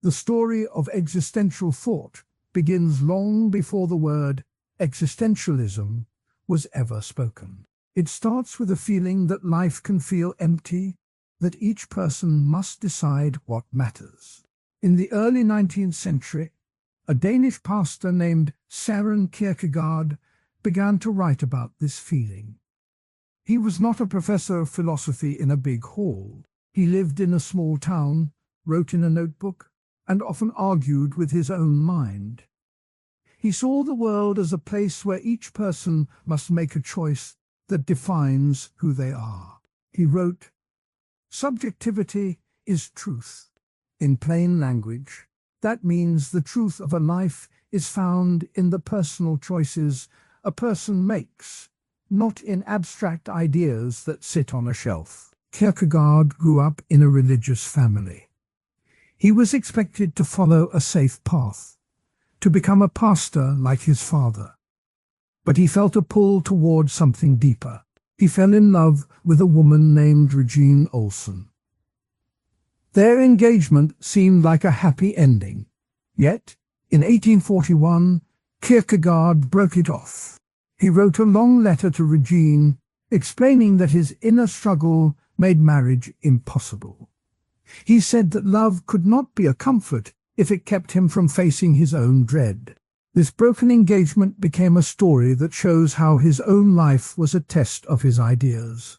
The story of existential thought begins long before the word existentialism was ever spoken. It starts with a feeling that life can feel empty, that each person must decide what matters. In the early 19th century, a Danish pastor named Søren Kierkegaard began to write about this feeling. He was not a professor of philosophy in a big hall. He lived in a small town, wrote in a notebook, and often argued with his own mind. He saw the world as a place where each person must make a choice that defines who they are. He wrote, "Subjectivity is truth. In plain language, that means the truth of a life is found in the personal choices a person makes, not in abstract ideas that sit on a shelf." Kierkegaard grew up in a religious family. He was expected to follow a safe path, to become a pastor like his father. But he felt a pull towards something deeper. He fell in love with a woman named Regine Olsen. Their engagement seemed like a happy ending. Yet, in 1841, Kierkegaard broke it off. He wrote a long letter to Regine, explaining that his inner struggle made marriage impossible. He said that love could not be a comfort if it kept him from facing his own dread. This broken engagement became a story that shows how his own life was a test of his ideas.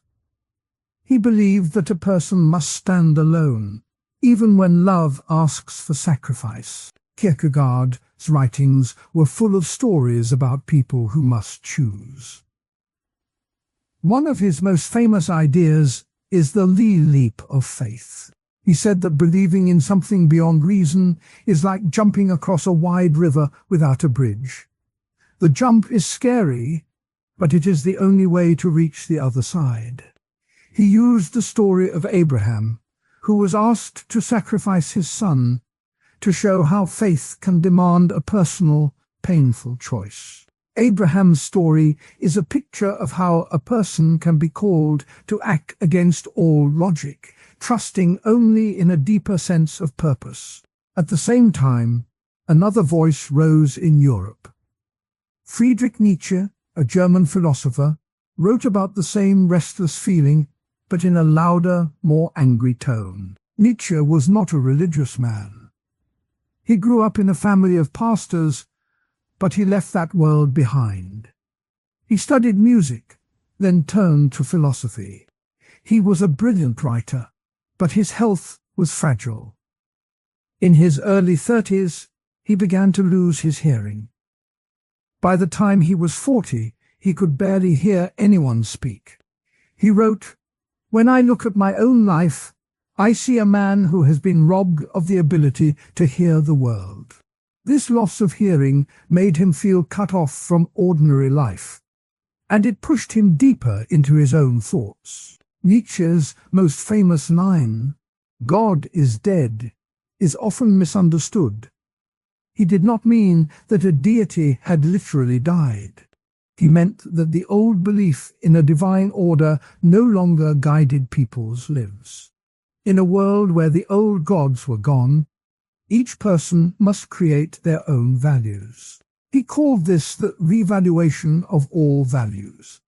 He believed that a person must stand alone, even when love asks for sacrifice. Kierkegaard's writings were full of stories about people who must choose. One of his most famous ideas is the leap of faith. He said that believing in something beyond reason is like jumping across a wide river without a bridge. The jump is scary, but it is the only way to reach the other side. He used the story of Abraham, who was asked to sacrifice his son, to show how faith can demand a personal, painful choice. Abraham's story is a picture of how a person can be called to act against all logic, trusting only in a deeper sense of purpose. At the same time, another voice rose in Europe. Friedrich Nietzsche, a German philosopher, wrote about the same restless feeling, but in a louder, more angry tone. Nietzsche was not a religious man. He grew up in a family of pastors, but he left that world behind. He studied music, then turned to philosophy. He was a brilliant writer, but his health was fragile. In his early 30s, he began to lose his hearing. By the time he was 40, he could barely hear anyone speak. He wrote, "When I look at my own life, I see a man who has been robbed of the ability to hear the world." This loss of hearing made him feel cut off from ordinary life, and it pushed him deeper into his own thoughts. Nietzsche's most famous line, "God is dead," is often misunderstood. He did not mean that a deity had literally died. He meant that the old belief in a divine order no longer guided people's lives. In a world where the old gods were gone, each person must create their own values. He called this the revaluation of all values.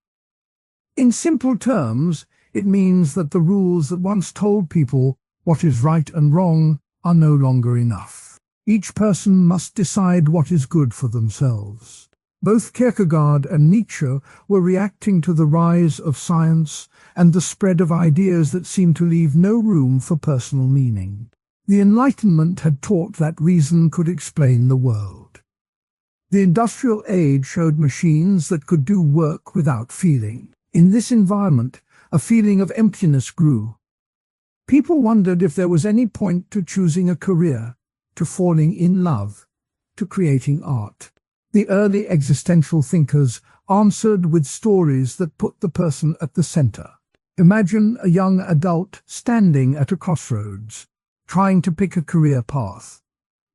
In simple terms, it means that the rules that once told people what is right and wrong are no longer enough. Each person must decide what is good for themselves. Both Kierkegaard and Nietzsche were reacting to the rise of science and the spread of ideas that seemed to leave no room for personal meaning. The Enlightenment had taught that reason could explain the world. The industrial age showed machines that could do work without feeling. In this environment, a feeling of emptiness grew. People wondered if there was any point to choosing a career, to falling in love, to creating art. The early existential thinkers answered with stories that put the person at the center. Imagine a young adult standing at a crossroads, trying to pick a career path.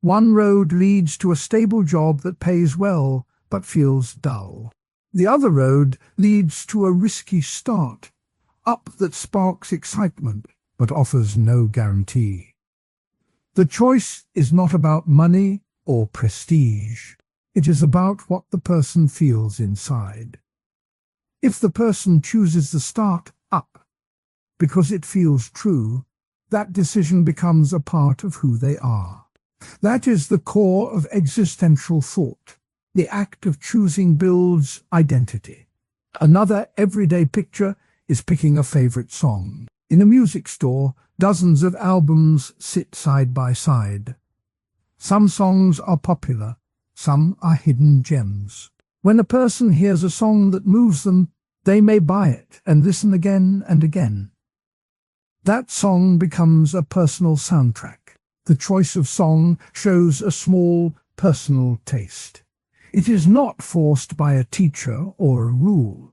One road leads to a stable job that pays well but feels dull. The other road leads to a risky start-up that sparks excitement but offers no guarantee. The choice is not about money or prestige. It is about what the person feels inside. If the person chooses the start up because it feels true, that decision becomes a part of who they are. That is the core of existential thought. The act of choosing builds identity. Another everyday picture is picking a favorite song. In a music store, dozens of albums sit side by side. Some songs are popular, some are hidden gems. When a person hears a song that moves them, they may buy it and listen again and again. That song becomes a personal soundtrack. The choice of song shows a small, personal taste. It is not forced by a teacher or a rule.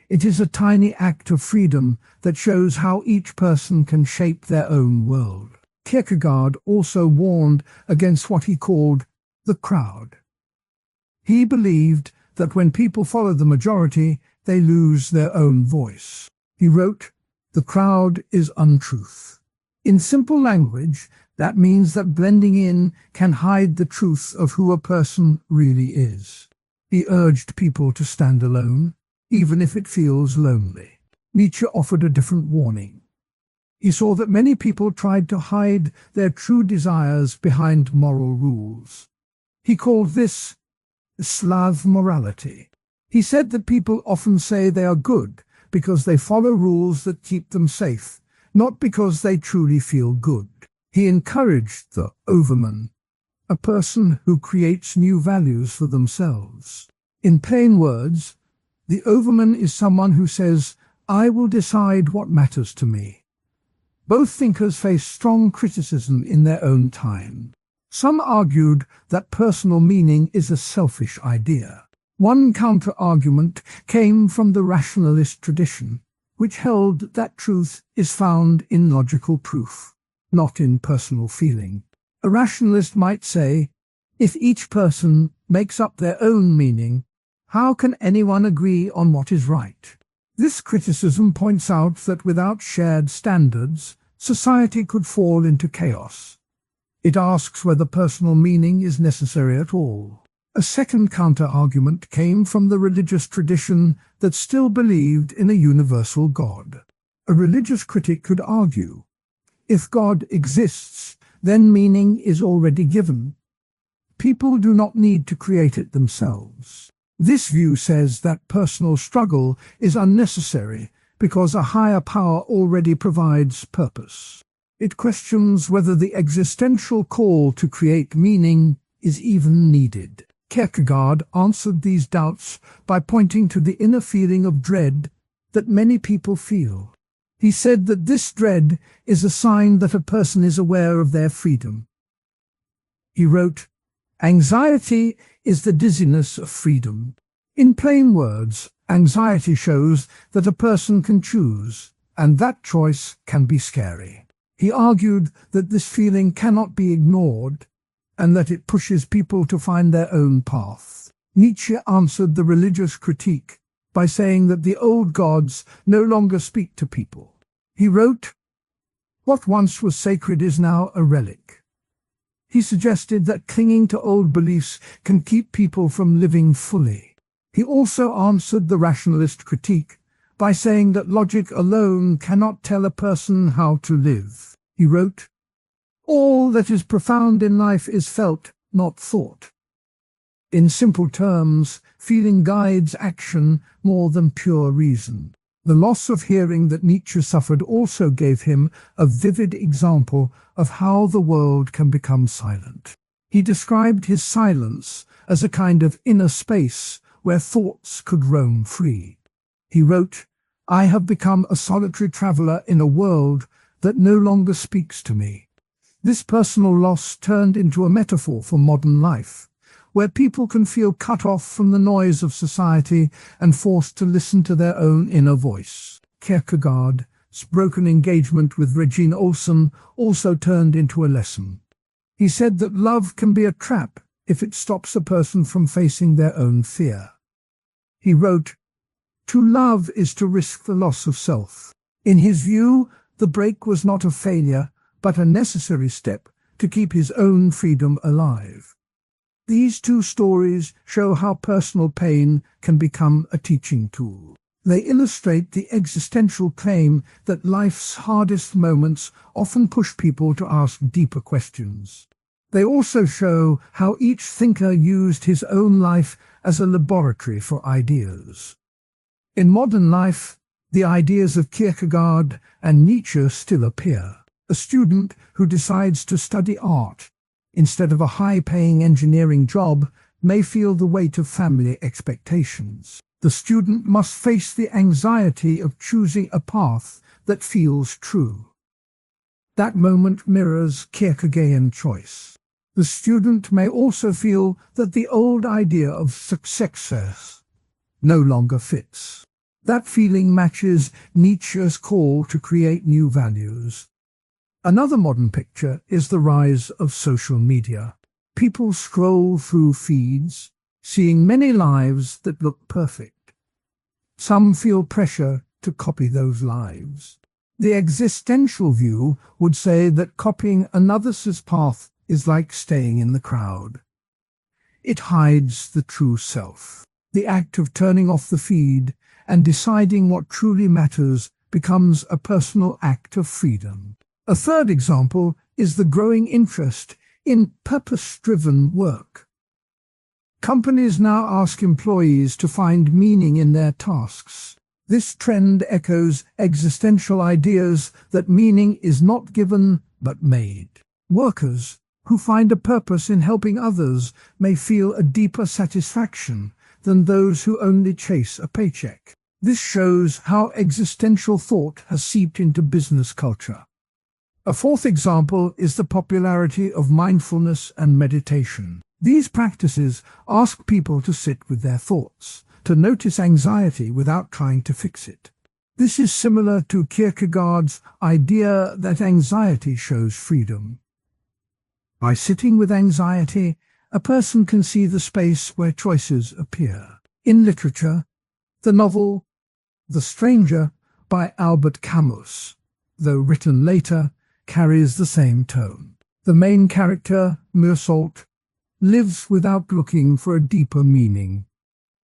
It is a tiny act of freedom that shows how each person can shape their own world. Kierkegaard also warned against what he called the crowd. He believed that when people follow the majority, they lose their own voice. He wrote, "The crowd is untruth." In simple language, that means that blending in can hide the truth of who a person really is. He urged people to stand alone, even if it feels lonely. Nietzsche offered a different warning. He saw that many people tried to hide their true desires behind moral rules. He called this slave morality. He said that people often say they are good because they follow rules that keep them safe, not because they truly feel good. He encouraged the overman, a person who creates new values for themselves. In plain words, the overman is someone who says, "I will decide what matters to me." Both thinkers faced strong criticism in their own time. Some argued that personal meaning is a selfish idea. One counter-argument came from the rationalist tradition, which held that truth is found in logical proof, not in personal feeling. A rationalist might say, if each person makes up their own meaning, how can anyone agree on what is right? This criticism points out that without shared standards, society could fall into chaos. It asks whether personal meaning is necessary at all. A second counter-argument came from the religious tradition that still believed in a universal God. A religious critic could argue, if God exists, then meaning is already given. People do not need to create it themselves. This view says that personal struggle is unnecessary because a higher power already provides purpose. It questions whether the existential call to create meaning is even needed. Kierkegaard answered these doubts by pointing to the inner feeling of dread that many people feel. He said that this dread is a sign that a person is aware of their freedom. He wrote, "Anxiety is the dizziness of freedom." In plain words, anxiety shows that a person can choose, and that choice can be scary. He argued that this feeling cannot be ignored, and that it pushes people to find their own path. Nietzsche answered the religious critique by saying that the old gods no longer speak to people. He wrote, "What once was sacred is now a relic." He suggested that clinging to old beliefs can keep people from living fully. He also answered the rationalist critique by saying that logic alone cannot tell a person how to live. He wrote, "All that is profound in life is felt, not thought." In simple terms, feeling guides action more than pure reason. The loss of hearing that Nietzsche suffered also gave him a vivid example of how the world can become silent. He described his silence as a kind of inner space where thoughts could roam free. He wrote, "I have become a solitary traveler in a world that no longer speaks to me." This personal loss turned into a metaphor for modern life, where people can feel cut off from the noise of society and forced to listen to their own inner voice. Kierkegaard's broken engagement with Regine Olsen also turned into a lesson. He said that love can be a trap if it stops a person from facing their own fear. He wrote, "To love is to risk the loss of self." In his view, the break was not a failure, but a necessary step to keep his own freedom alive. These two stories show how personal pain can become a teaching tool. They illustrate the existential claim that life's hardest moments often push people to ask deeper questions. They also show how each thinker used his own life as a laboratory for ideas. In modern life, the ideas of Kierkegaard and Nietzsche still appear. A student who decides to study art instead of a high-paying engineering job may feel the weight of family expectations. The student must face the anxiety of choosing a path that feels true. That moment mirrors Kierkegaardian choice. The student may also feel that the old idea of success no longer fits. That feeling matches Nietzsche's call to create new values. Another modern picture is the rise of social media. People scroll through feeds, seeing many lives that look perfect. Some feel pressure to copy those lives. The existential view would say that copying another's path is like staying in the crowd. It hides the true self. The act of turning off the feed and deciding what truly matters becomes a personal act of freedom. A third example is the growing interest in purpose-driven work. Companies now ask employees to find meaning in their tasks. This trend echoes existential ideas that meaning is not given but made. Workers who find a purpose in helping others may feel a deeper satisfaction than those who only chase a paycheck. This shows how existential thought has seeped into business culture. A fourth example is the popularity of mindfulness and meditation. These practices ask people to sit with their thoughts, to notice anxiety without trying to fix it. This is similar to Kierkegaard's idea that anxiety shows freedom. By sitting with anxiety, a person can see the space where choices appear. In literature, the novel The Stranger by Albert Camus, though written later, carries the same tone. The main character, Mortality, lives without looking for a deeper meaning.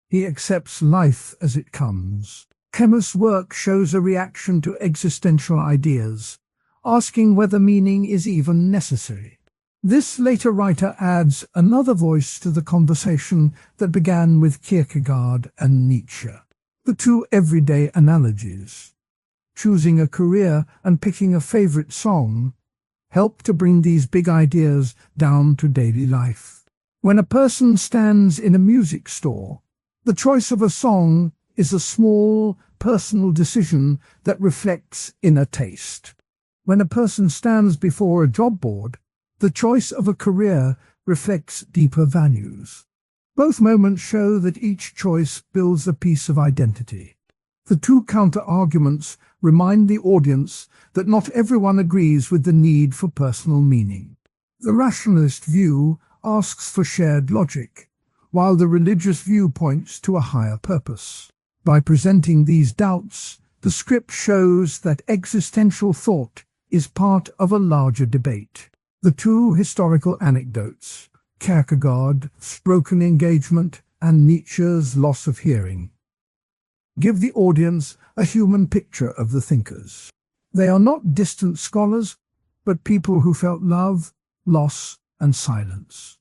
He accepts life as it comes. Camus' work shows a reaction to existential ideas, asking whether meaning is even necessary. This later writer adds another voice to the conversation that began with Kierkegaard and Nietzsche. The two everyday analogies, choosing a career and picking a favorite song, help to bring these big ideas down to daily life. When a person stands in a music store, the choice of a song is a small, personal decision that reflects inner taste. When a person stands before a job board, the choice of a career reflects deeper values. Both moments show that each choice builds a piece of identity. The two counter-arguments remind the audience that not everyone agrees with the need for personal meaning. The rationalist view asks for shared logic, while the religious view points to a higher purpose. By presenting these doubts, the script shows that existential thought is part of a larger debate. The two historical anecdotes, Kierkegaard's broken engagement and Nietzsche's loss of hearing, give the audience a human picture of the thinkers. They are not distant scholars, but people who felt love, loss, and silence.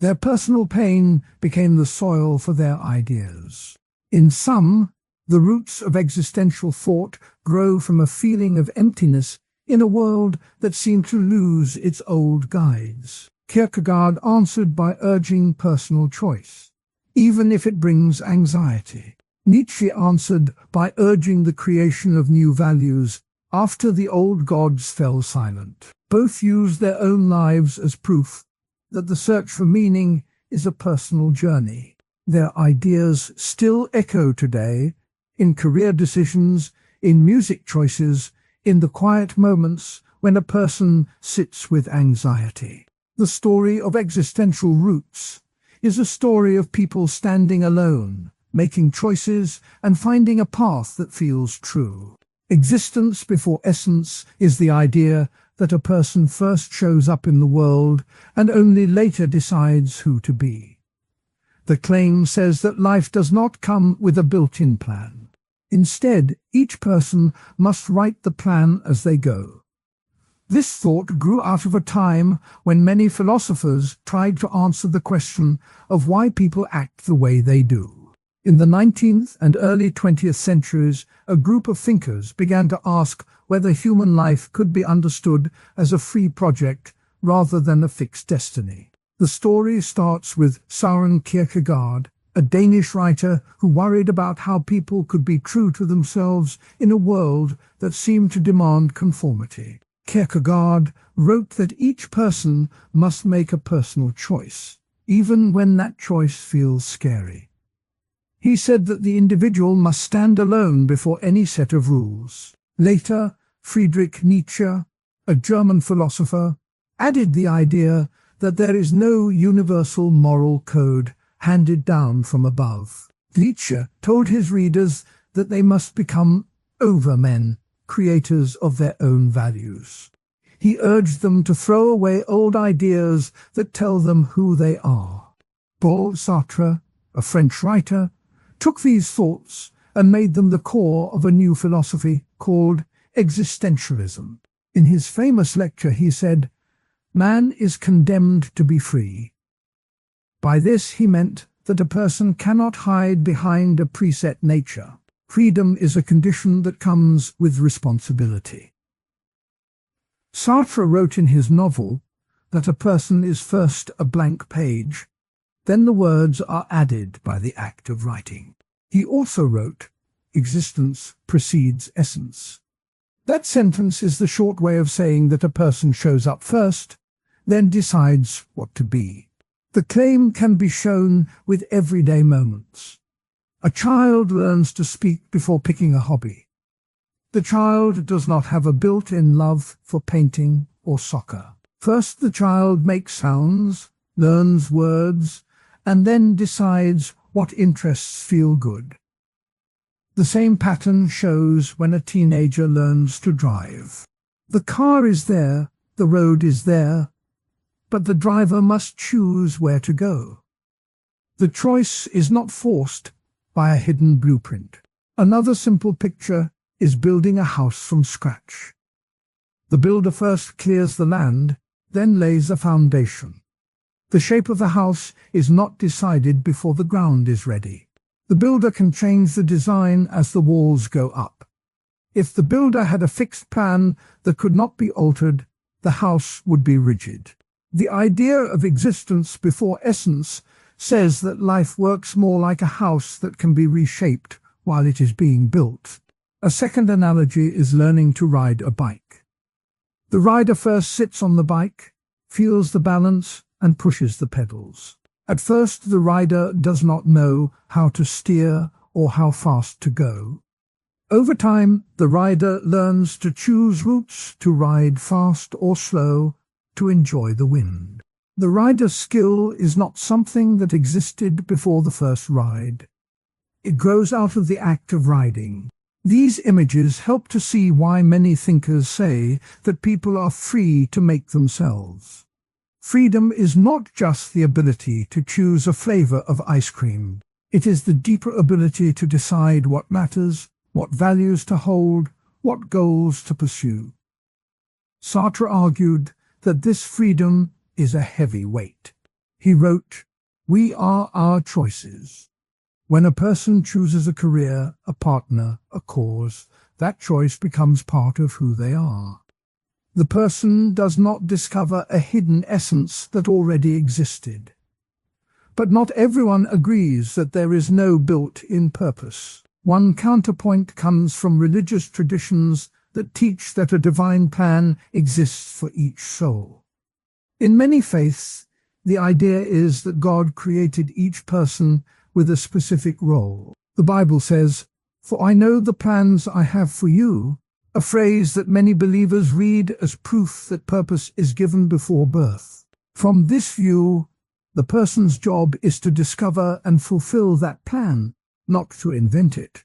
Their personal pain became the soil for their ideas. In sum, the roots of existential thought grow from a feeling of emptiness in a world that seemed to lose its old guides. Kierkegaard answered by urging personal choice, even if it brings anxiety. Nietzsche answered by urging the creation of new values after the old gods fell silent. Both used their own lives as proof that the search for meaning is a personal journey. Their ideas still echo today in career decisions, in music choices, in the quiet moments when a person sits with anxiety. The story of existential roots is a story of people standing alone, making choices and finding a path that feels true. Existence before essence is the idea that a person first shows up in the world and only later decides who to be. The claim says that life does not come with a built-in plan. Instead, each person must write the plan as they go. This thought grew out of a time when many philosophers tried to answer the question of why people act the way they do. In the 19th and early 20th centuries, a group of thinkers began to ask whether human life could be understood as a free project rather than a fixed destiny. The story starts with Søren Kierkegaard, a Danish writer who worried about how people could be true to themselves in a world that seemed to demand conformity. Kierkegaard wrote that each person must make a personal choice, even when that choice feels scary. He said that the individual must stand alone before any set of rules. Later, Friedrich Nietzsche, a German philosopher, added the idea that there is no universal moral code handed down from above. Nietzsche told his readers that they must become overmen, creators of their own values. He urged them to throw away old ideas that tell them who they are. Paul Sartre, a French writer, took these thoughts and made them the core of a new philosophy called Existentialism. In his famous lecture he said, "Man is condemned to be free." By this he meant that a person cannot hide behind a preset nature. Freedom is a condition that comes with responsibility. Sartre wrote in his novel that a person is first a blank page, then the words are added by the act of writing. He also wrote, "Existence precedes essence." That sentence is the short way of saying that a person shows up first, then decides what to be. The claim can be shown with everyday moments. A child learns to speak before picking a hobby. The child does not have a built-in love for painting or soccer. First, the child makes sounds, learns words, and then decides what interests feel good. The same pattern shows when a teenager learns to drive. The car is there, the road is there, but the driver must choose where to go. The choice is not forced by a hidden blueprint. Another simple picture is building a house from scratch. The builder first clears the land, then lays a foundation. The shape of the house is not decided before the ground is ready. The builder can change the design as the walls go up. If the builder had a fixed plan that could not be altered, the house would be rigid. The idea of existence before essence says that life works more like a house that can be reshaped while it is being built. A second analogy is learning to ride a bike. The rider first sits on the bike, feels the balance, and pushes the pedals. At first, the rider does not know how to steer or how fast to go. Over time, the rider learns to choose routes, to ride fast or slow, to enjoy the wind. The rider's skill is not something that existed before the first ride. It grows out of the act of riding. These images help to see why many thinkers say that people are free to make themselves. Freedom is not just the ability to choose a flavor of ice cream. It is the deeper ability to decide what matters, what values to hold, what goals to pursue. Sartre argued that this freedom is a heavy weight. He wrote, "We are our choices." When a person chooses a career, a partner, a cause, that choice becomes part of who they are. The person does not discover a hidden essence that already existed. But not everyone agrees that there is no built-in purpose. One counterpoint comes from religious traditions that teach that a divine plan exists for each soul. In many faiths, the idea is that God created each person with a specific role. The Bible says, "For I know the plans I have for you," a phrase that many believers read as proof that purpose is given before birth. From this view, the person's job is to discover and fulfill that plan, not to invent it.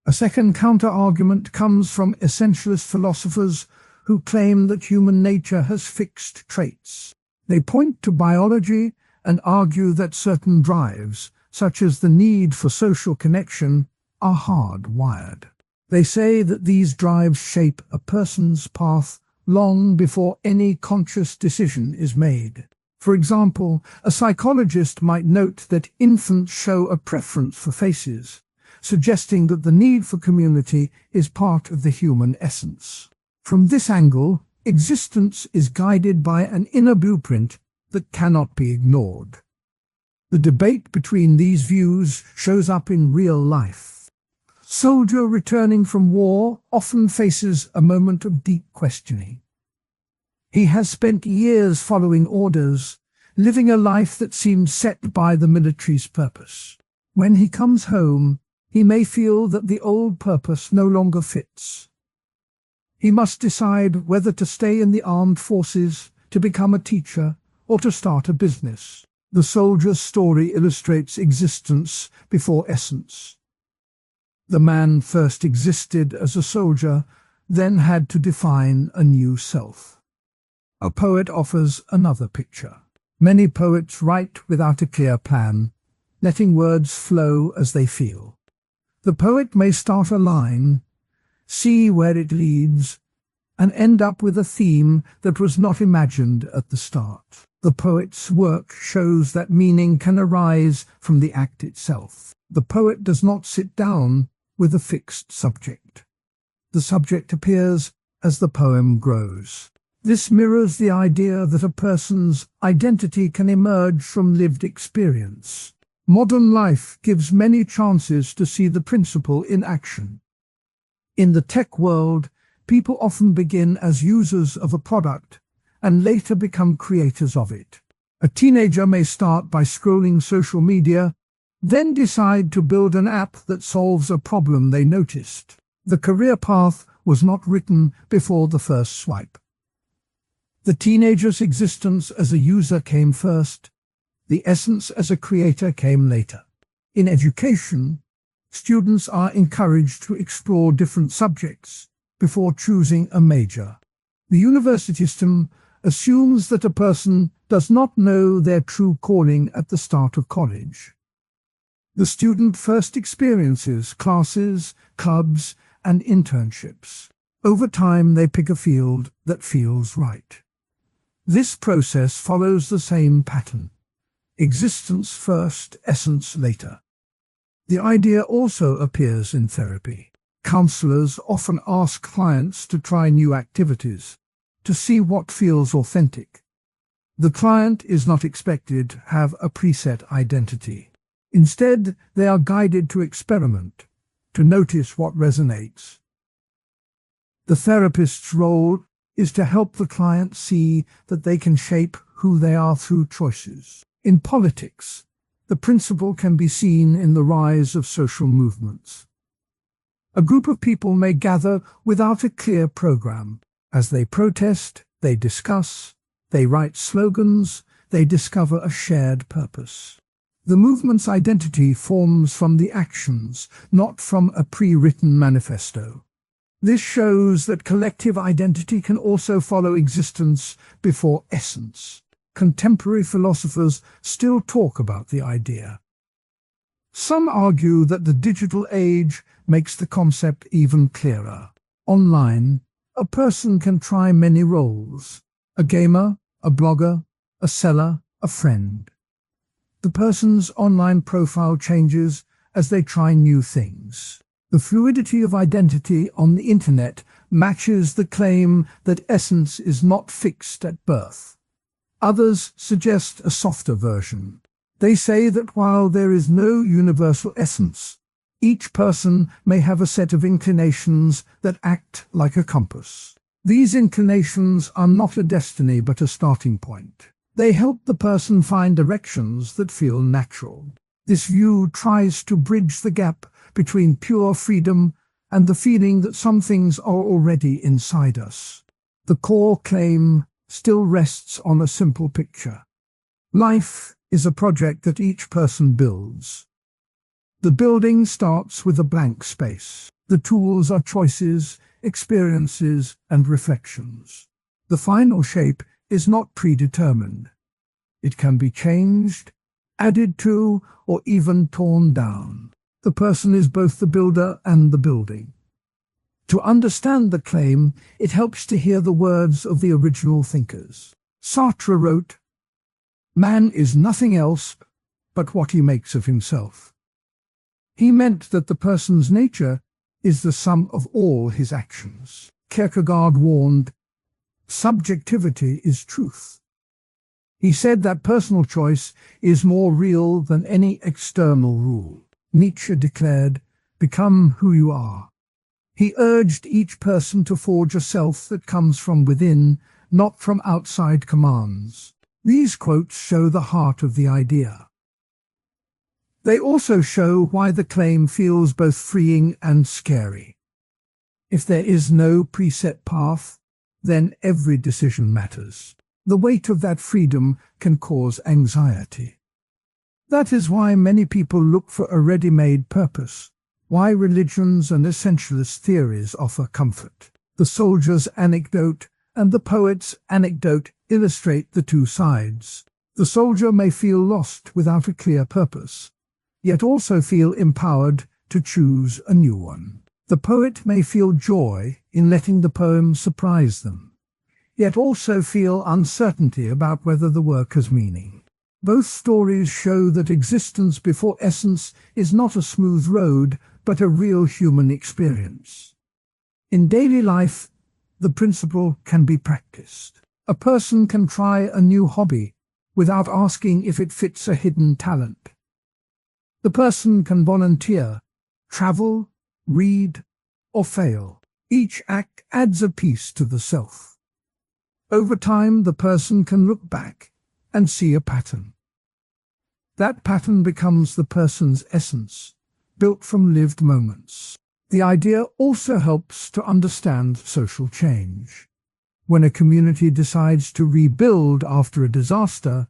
A second counter-argument comes from essentialist philosophers who claim that human nature has fixed traits. They point to biology and argue that certain drives, such as the need for social connection, are hardwired. They say that these drives shape a person's path long before any conscious decision is made. For example, a psychologist might note that infants show a preference for faces, suggesting that the need for community is part of the human essence. From this angle, existence is guided by an inner blueprint that cannot be ignored. The debate between these views shows up in real life. A soldier returning from war often faces a moment of deep questioning. He has spent years following orders, living a life that seemed set by the military's purpose. When he comes home, he may feel that the old purpose no longer fits. He must decide whether to stay in the armed forces, to become a teacher, or to start a business. The soldier's story illustrates existence before essence. The man first existed as a soldier, then had to define a new self. A poet offers another picture. Many poets write without a clear plan, letting words flow as they feel. The poet may start a line, see where it leads, and end up with a theme that was not imagined at the start. The poet's work shows that meaning can arise from the act itself. The poet does not sit down with a fixed subject. The subject appears as the poem grows. This mirrors the idea that a person's identity can emerge from lived experience. Modern life gives many chances to see the principle in action. In the tech world, people often begin as users of a product and later become creators of it. A teenager may start by scrolling social media, then decide to build an app that solves a problem they noticed. The career path was not written before the first swipe. The teenager's existence as a user came first. The essence as a creator came later. In education, students are encouraged to explore different subjects before choosing a major. The university system assumes that a person does not know their true calling at the start of college. The student first experiences classes, clubs, and internships. Over time, they pick a field that feels right. This process follows the same pattern. Existence first, essence later. The idea also appears in therapy. Counselors often ask clients to try new activities, to see what feels authentic. The client is not expected to have a preset identity. Instead, they are guided to experiment, to notice what resonates. The therapist's role is to help the client see that they can shape who they are through choices. In politics, the principle can be seen in the rise of social movements. A group of people may gather without a clear program. As they protest, they discuss, they write slogans, they discover a shared purpose. The movement's identity forms from the actions, not from a pre-written manifesto. This shows that collective identity can also follow existence before essence. Contemporary philosophers still talk about the idea. Some argue that the digital age makes the concept even clearer. Online, a person can try many roles: a gamer, a blogger, a seller, a friend. The person's online profile changes as they try new things. The fluidity of identity on the internet matches the claim that essence is not fixed at birth. Others suggest a softer version. They say that while there is no universal essence, each person may have a set of inclinations that act like a compass. These inclinations are not a destiny but a starting point. They help the person find directions that feel natural. This view tries to bridge the gap between pure freedom and the feeling that some things are already inside us. The core claim still rests on a simple picture. Life is a project that each person builds. The building starts with a blank space. The tools are choices, experiences, and reflections. The final shape is not predetermined. It can be changed, added to, or even torn down. The person is both the builder and the building. To understand the claim, it helps to hear the words of the original thinkers. Sartre wrote, "Man is nothing else but what he makes of himself." He meant that the person's nature is the sum of all his actions. Kierkegaard warned, "Subjectivity is truth." He said that personal choice is more real than any external rule. Nietzsche declared, "Become who you are." He urged each person to forge a self that comes from within, not from outside commands. These quotes show the heart of the idea. They also show why the claim feels both freeing and scary. If there is no preset path, then every decision matters. The weight of that freedom can cause anxiety. That is why many people look for a ready-made purpose, why religions and essentialist theories offer comfort. The soldier's anecdote and the poet's anecdote illustrate the two sides. The soldier may feel lost without a clear purpose, yet also feel empowered to choose a new one. The poet may feel joy in letting the poem surprise them, yet also feel uncertainty about whether the work has meaning. Both stories show that existence before essence is not a smooth road, but a real human experience. In daily life, the principle can be practiced. A person can try a new hobby without asking if it fits a hidden talent. The person can volunteer, travel, read, or fail. Each act adds a piece to the self. Over time, the person can look back and see a pattern. That pattern becomes the person's essence, built from lived moments. The idea also helps to understand social change. When a community decides to rebuild after a disaster,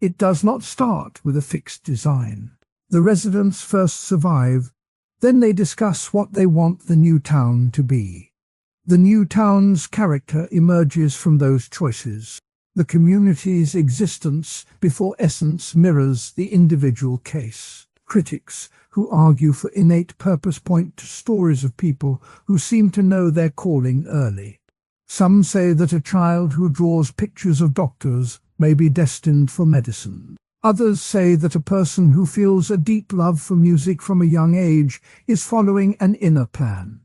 it does not start with a fixed design. The residents first survive, then they discuss what they want the new town to be. The new town's character emerges from those choices. The community's existence before essence mirrors the individual case. Critics who argue for innate purpose point to stories of people who seem to know their calling early. Some say that a child who draws pictures of doctors may be destined for medicine. Others say that a person who feels a deep love for music from a young age is following an inner plan.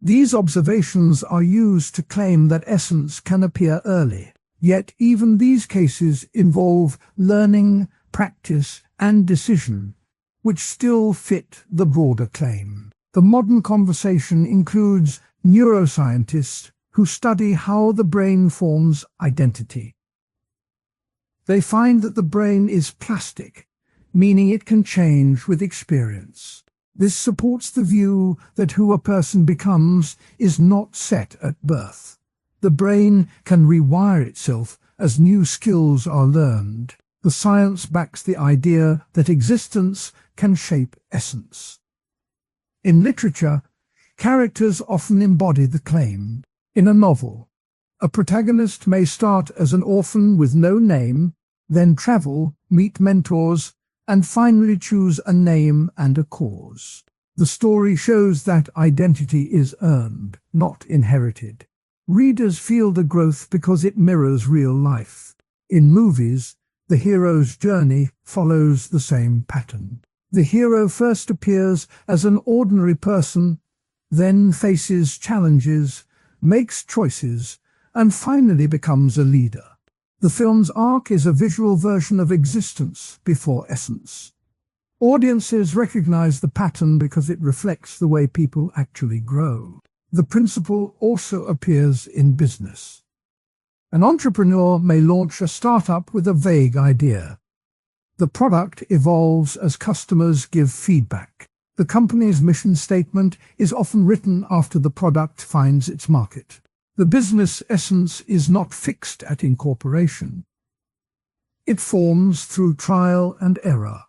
These observations are used to claim that essence can appear early. Yet even these cases involve learning, practice, and decision, which still fit the broader claim. The modern conversation includes neuroscientists who study how the brain forms identity. They find that the brain is plastic, meaning it can change with experience. This supports the view that who a person becomes is not set at birth. The brain can rewire itself as new skills are learned. The science backs the idea that existence can shape essence. In literature, characters often embody the claim. In a novel, a protagonist may start as an orphan with no name, then travel, meet mentors, and finally choose a name and a cause. The story shows that identity is earned, not inherited. Readers feel the growth because it mirrors real life. In movies, the hero's journey follows the same pattern. The hero first appears as an ordinary person, then faces challenges, makes choices, and finally becomes a leader. The film's arc is a visual version of existence before essence. Audiences recognize the pattern because it reflects the way people actually grow. The principle also appears in business. An entrepreneur may launch a startup with a vague idea. The product evolves as customers give feedback. The company's mission statement is often written after the product finds its market. The business essence is not fixed at incorporation. It forms through trial and error.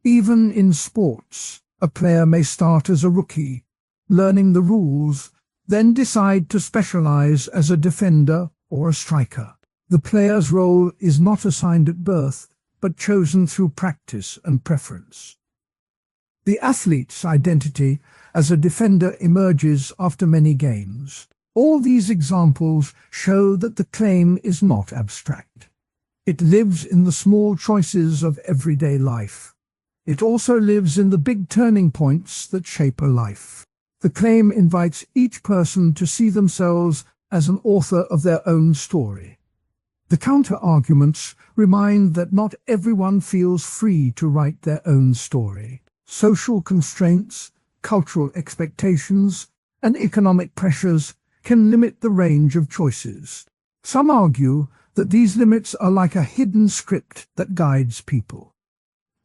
Even in sports, a player may start as a rookie, learning the rules, then decide to specialize as a defender or a striker. The player's role is not assigned at birth, but chosen through practice and preference. The athlete's identity as a defender emerges after many games. All these examples show that the claim is not abstract. It lives in the small choices of everyday life. It also lives in the big turning points that shape a life. The claim invites each person to see themselves as an author of their own story. The counter-arguments remind that not everyone feels free to write their own story. Social constraints, cultural expectations, and economic pressures can limit the range of choices. Some argue that these limits are like a hidden script that guides people.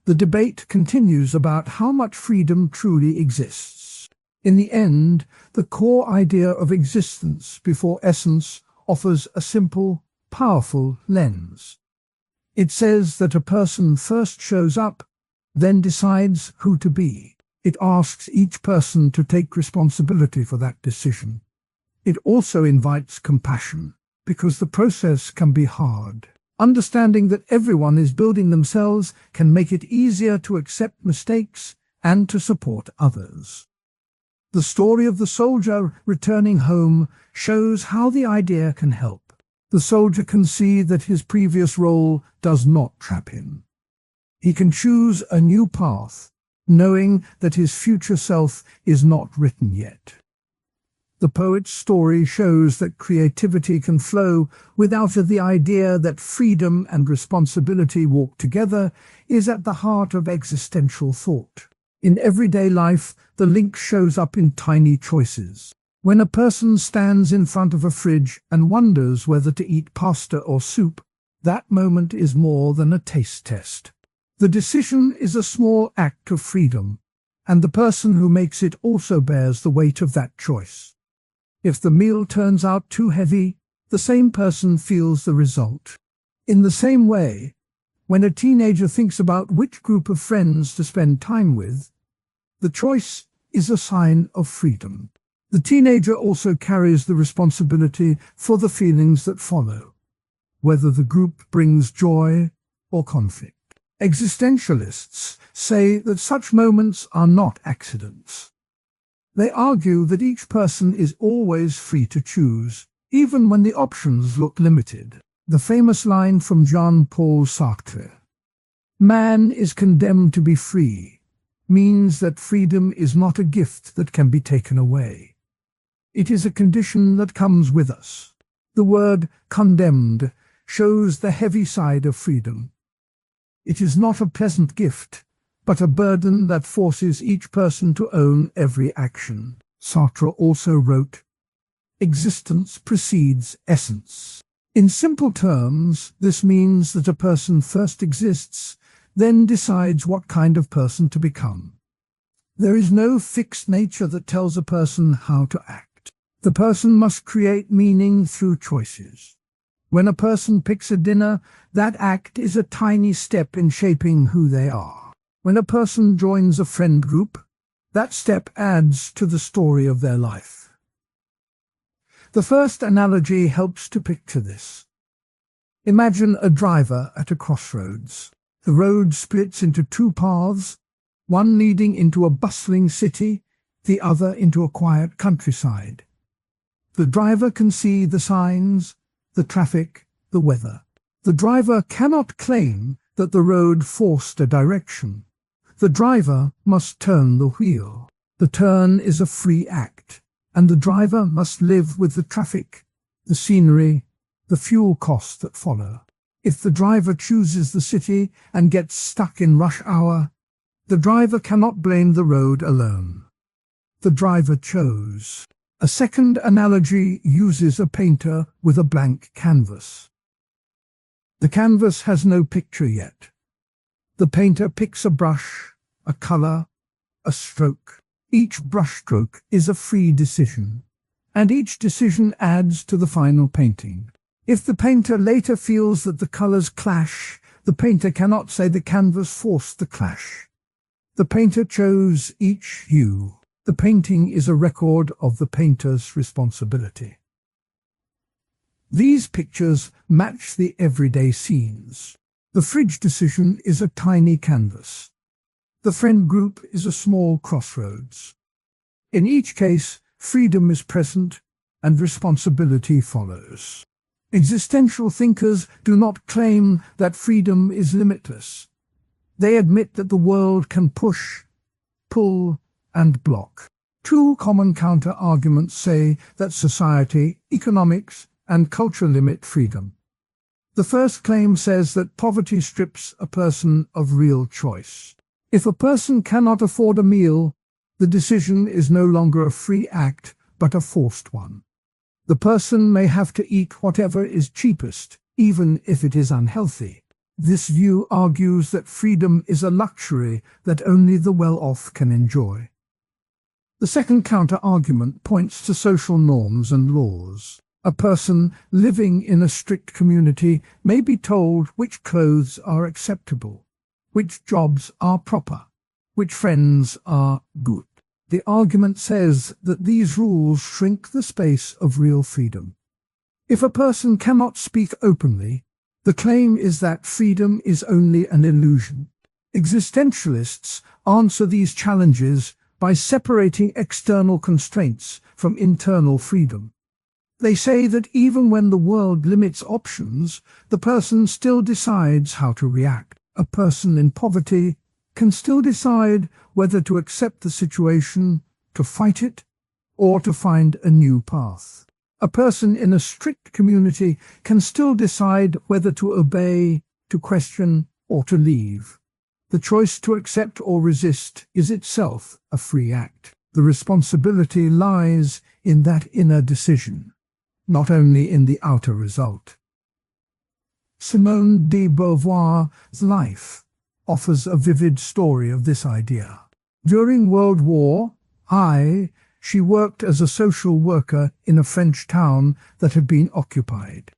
The debate continues about how much freedom truly exists. In the end, the core idea of existence before essence offers a simple, powerful lens. It says that a person first shows up, then decides who to be. It asks each person to take responsibility for that decision. It also invites compassion, because the process can be hard. Understanding that everyone is building themselves can make it easier to accept mistakes and to support others. The story of the soldier returning home shows how the idea can help. The soldier can see that his previous role does not trap him. He can choose a new path, knowing that his future self is not written yet. The poet's story shows that creativity can flow without the idea that freedom and responsibility walk together is at the heart of existential thought. In everyday life, the link shows up in tiny choices. When a person stands in front of a fridge and wonders whether to eat pasta or soup, that moment is more than a taste test. The decision is a small act of freedom, and the person who makes it also bears the weight of that choice. If the meal turns out too heavy, the same person feels the result. In the same way, when a teenager thinks about which group of friends to spend time with, the choice is a sign of freedom. The teenager also carries the responsibility for the feelings that follow, whether the group brings joy or conflict. Existentialists say that such moments are not accidents. They argue that each person is always free to choose, even when the options look limited. The famous line from Jean-Paul Sartre, "Man is condemned to be free," means that freedom is not a gift that can be taken away. It is a condition that comes with us. The word condemned shows the heavy side of freedom. It is not a pleasant gift, but a burden that forces each person to own every action. Sartre also wrote, "Existence precedes essence." In simple terms, this means that a person first exists, then decides what kind of person to become. There is no fixed nature that tells a person how to act. The person must create meaning through choices. When a person picks a dinner, that act is a tiny step in shaping who they are. When a person joins a friend group, that step adds to the story of their life. The first analogy helps to picture this. Imagine a driver at a crossroads. The road splits into two paths, one leading into a bustling city, the other into a quiet countryside. The driver can see the signs, the traffic, the weather. The driver cannot claim that the road forced a direction. The driver must turn the wheel. The turn is a free act, and the driver must live with the traffic, the scenery, the fuel costs that follow. If the driver chooses the city and gets stuck in rush hour, the driver cannot blame the road alone. The driver chose. A second analogy uses a painter with a blank canvas. The canvas has no picture yet. The painter picks a brush, a color, a stroke. Each brushstroke is a free decision, and each decision adds to the final painting. If the painter later feels that the colors clash, the painter cannot say the canvas forced the clash. The painter chose each hue. The painting is a record of the painter's responsibility. These pictures match the everyday scenes. The fridge decision is a tiny canvas. The friend group is a small crossroads. In each case, freedom is present and responsibility follows. Existential thinkers do not claim that freedom is limitless. They admit that the world can push, pull, and block. Two common counter-arguments say that society, economics, and culture limit freedom. The first claim says that poverty strips a person of real choice. If a person cannot afford a meal, the decision is no longer a free act, but a forced one. The person may have to eat whatever is cheapest, even if it is unhealthy. This view argues that freedom is a luxury that only the well-off can enjoy. The second counter-argument points to social norms and laws. A person living in a strict community may be told which clothes are acceptable, which jobs are proper, which friends are good. The argument says that these rules shrink the space of real freedom. If a person cannot speak openly, the claim is that freedom is only an illusion. Existentialists answer these challenges by separating external constraints from internal freedom. They say that even when the world limits options, the person still decides how to react. A person in poverty can still decide whether to accept the situation, to fight it, or to find a new path. A person in a strict community can still decide whether to obey, to question, or to leave. The choice to accept or resist is itself a free act. The responsibility lies in that inner decision, not only in the outer result. Simone de Beauvoir's life offers a vivid story of this idea. During World War I, she worked as a social worker in a French town that had been occupied.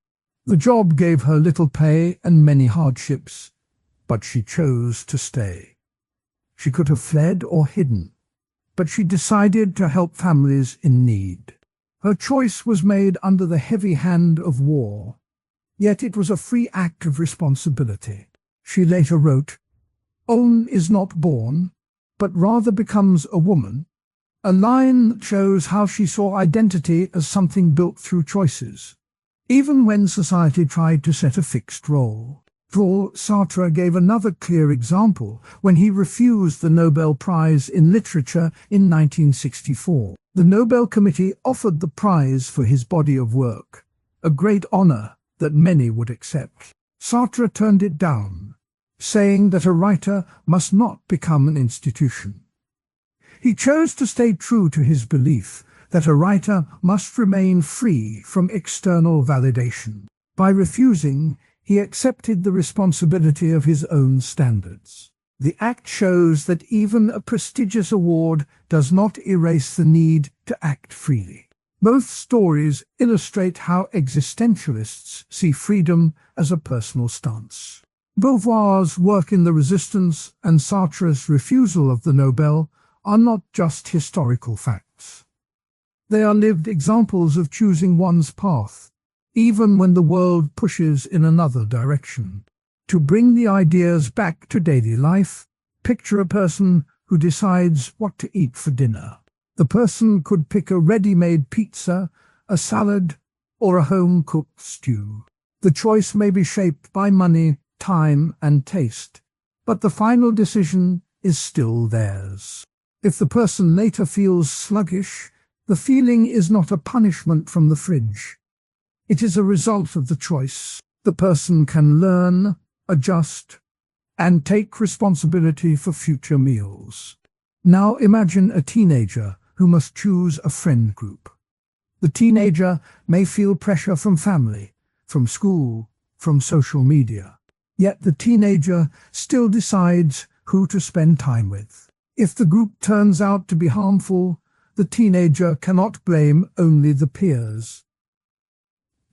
The job gave her little pay and many hardships, but she chose to stay. She could have fled or hidden, but she decided to help families in need. Her choice was made under the heavy hand of war, yet it was a free act of responsibility. She later wrote, "One is not born, but rather becomes a woman," a line that shows how she saw identity as something built through choices, even when society tried to set a fixed role. Sartre gave another clear example when he refused the Nobel Prize in Literature in 1964. The Nobel Committee offered the prize for his body of work, a great honor that many would accept. Sartre turned it down, saying that a writer must not become an institution. He chose to stay true to his belief that a writer must remain free from external validation. By refusing, he accepted the responsibility of his own standards. The act shows that even a prestigious award does not erase the need to act freely. Both stories illustrate how existentialists see freedom as a personal stance. Beauvoir's work in the resistance and Sartre's refusal of the Nobel are not just historical facts. They are lived examples of choosing one's path, even when the world pushes in another direction. To bring the ideas back to daily life, picture a person who decides what to eat for dinner. The person could pick a ready-made pizza, a salad, or a home-cooked stew. The choice may be shaped by money, time, and taste, but the final decision is still theirs. If the person later feels sluggish, the feeling is not a punishment from the fridge. It is a result of the choice. The person can learn, adjust, and take responsibility for future meals. Now imagine a teenager who must choose a friend group. The teenager may feel pressure from family, from school, from social media. Yet the teenager still decides who to spend time with. If the group turns out to be harmful, the teenager cannot blame only the peers.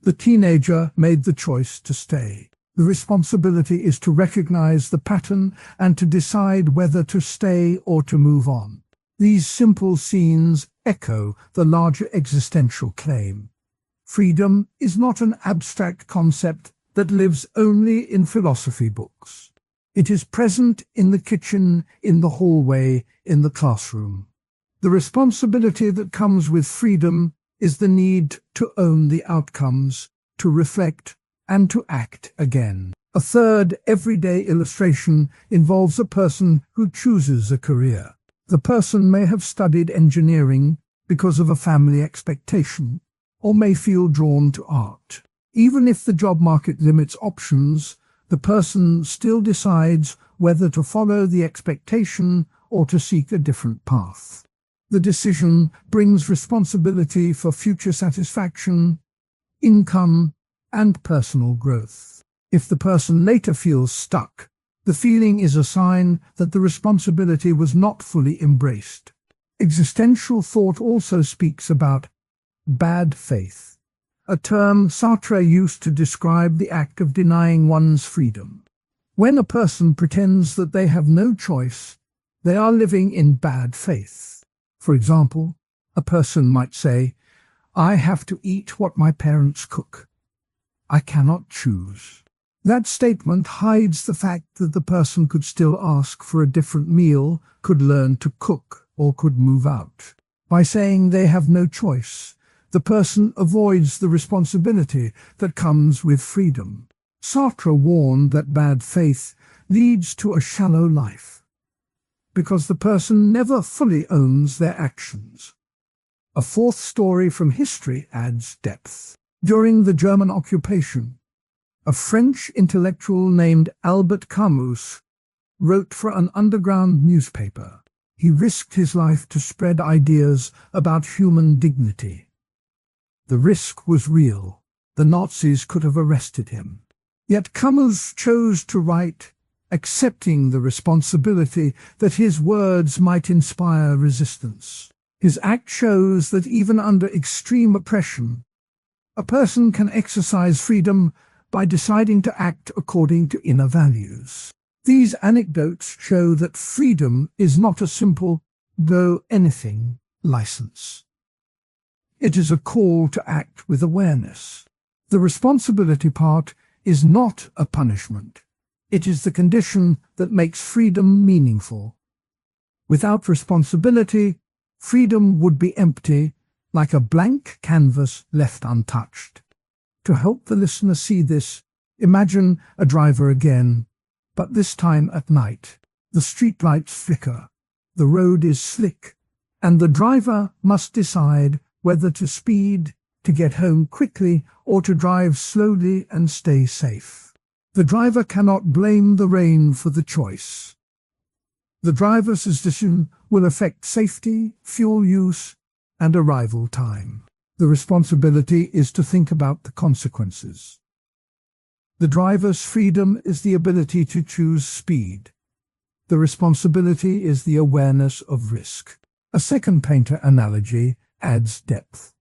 The teenager made the choice to stay. The responsibility is to recognize the pattern and to decide whether to stay or to move on. These simple scenes echo the larger existential claim. Freedom is not an abstract concept that lives only in philosophy books. It is present in the kitchen, in the hallway, in the classroom. The responsibility that comes with freedom is the need to own the outcomes, to reflect, and to act again. A third everyday illustration involves a person who chooses a career. The person may have studied engineering because of a family expectation, or may feel drawn to art. Even if the job market limits options, the person still decides whether to follow the expectation or to seek a different path. The decision brings responsibility for future satisfaction, income, and personal growth. If the person later feels stuck, the feeling is a sign that the responsibility was not fully embraced. Existential thought also speaks about bad faith, a term Sartre used to describe the act of denying one's freedom. When a person pretends that they have no choice, they are living in bad faith. For example, a person might say, "I have to eat what my parents cook. I cannot choose." That statement hides the fact that the person could still ask for a different meal, could learn to cook, or could move out. By saying they have no choice, the person avoids the responsibility that comes with freedom. Sartre warned that bad faith leads to a shallow life, because the person never fully owns their actions. A fourth story from history adds depth. During the German occupation, a French intellectual named Albert Camus wrote for an underground newspaper. He risked his life to spread ideas about human dignity. The risk was real. The Nazis could have arrested him. Yet Camus chose to write, accepting the responsibility that his words might inspire resistance. His act shows that even under extreme oppression, a person can exercise freedom by deciding to act according to inner values. These anecdotes show that freedom is not a simple "do anything" license. It is a call to act with awareness. The responsibility part is not a punishment. It is the condition that makes freedom meaningful. Without responsibility, freedom would be empty, like a blank canvas left untouched. To help the listener see this, imagine a driver again, but this time at night. The streetlights flicker, the road is slick, and the driver must decide whether to speed, to get home quickly, or to drive slowly and stay safe. The driver cannot blame the rain for the choice. The driver's decision will affect safety, fuel use, and arrival time. The responsibility is to think about the consequences. The driver's freedom is the ability to choose speed. The responsibility is the awareness of risk. A second painter analogy adds depth.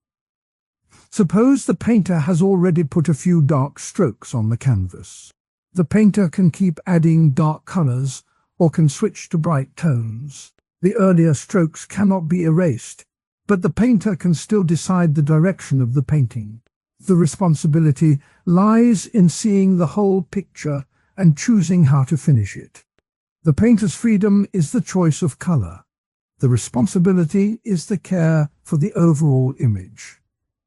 Suppose the painter has already put a few dark strokes on the canvas. The painter can keep adding dark colors or can switch to bright tones. The earlier strokes cannot be erased, but the painter can still decide the direction of the painting. The responsibility lies in seeing the whole picture and choosing how to finish it. The painter's freedom is the choice of color. The responsibility is the care for the overall image.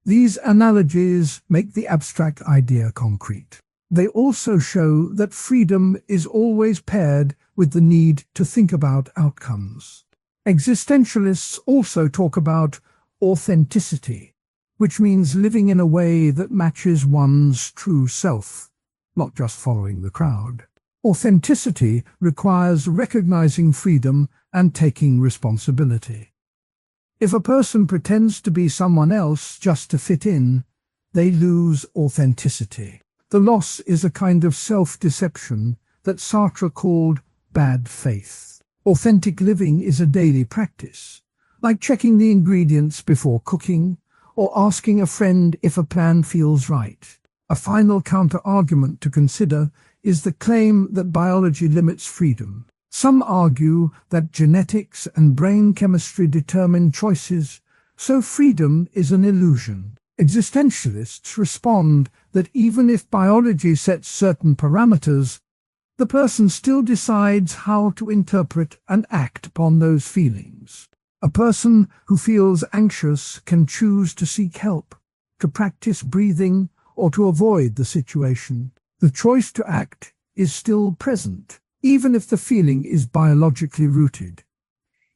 These analogies make the abstract idea concrete. They also show that freedom is always paired with the need to think about outcomes. Existentialists also talk about authenticity, which means living in a way that matches one's true self, not just following the crowd. Authenticity requires recognizing freedom and taking responsibility. If a person pretends to be someone else just to fit in, they lose authenticity. The loss is a kind of self-deception that Sartre called bad faith. Authentic living is a daily practice, like checking the ingredients before cooking or asking a friend if a plan feels right. A final counter-argument to consider is the claim that biology limits freedom. Some argue that genetics and brain chemistry determine choices, so freedom is an illusion. Existentialists respond that even if biology sets certain parameters, the person still decides how to interpret and act upon those feelings. A person who feels anxious can choose to seek help, to practice breathing, or to avoid the situation. The choice to act is still present, even if the feeling is biologically rooted.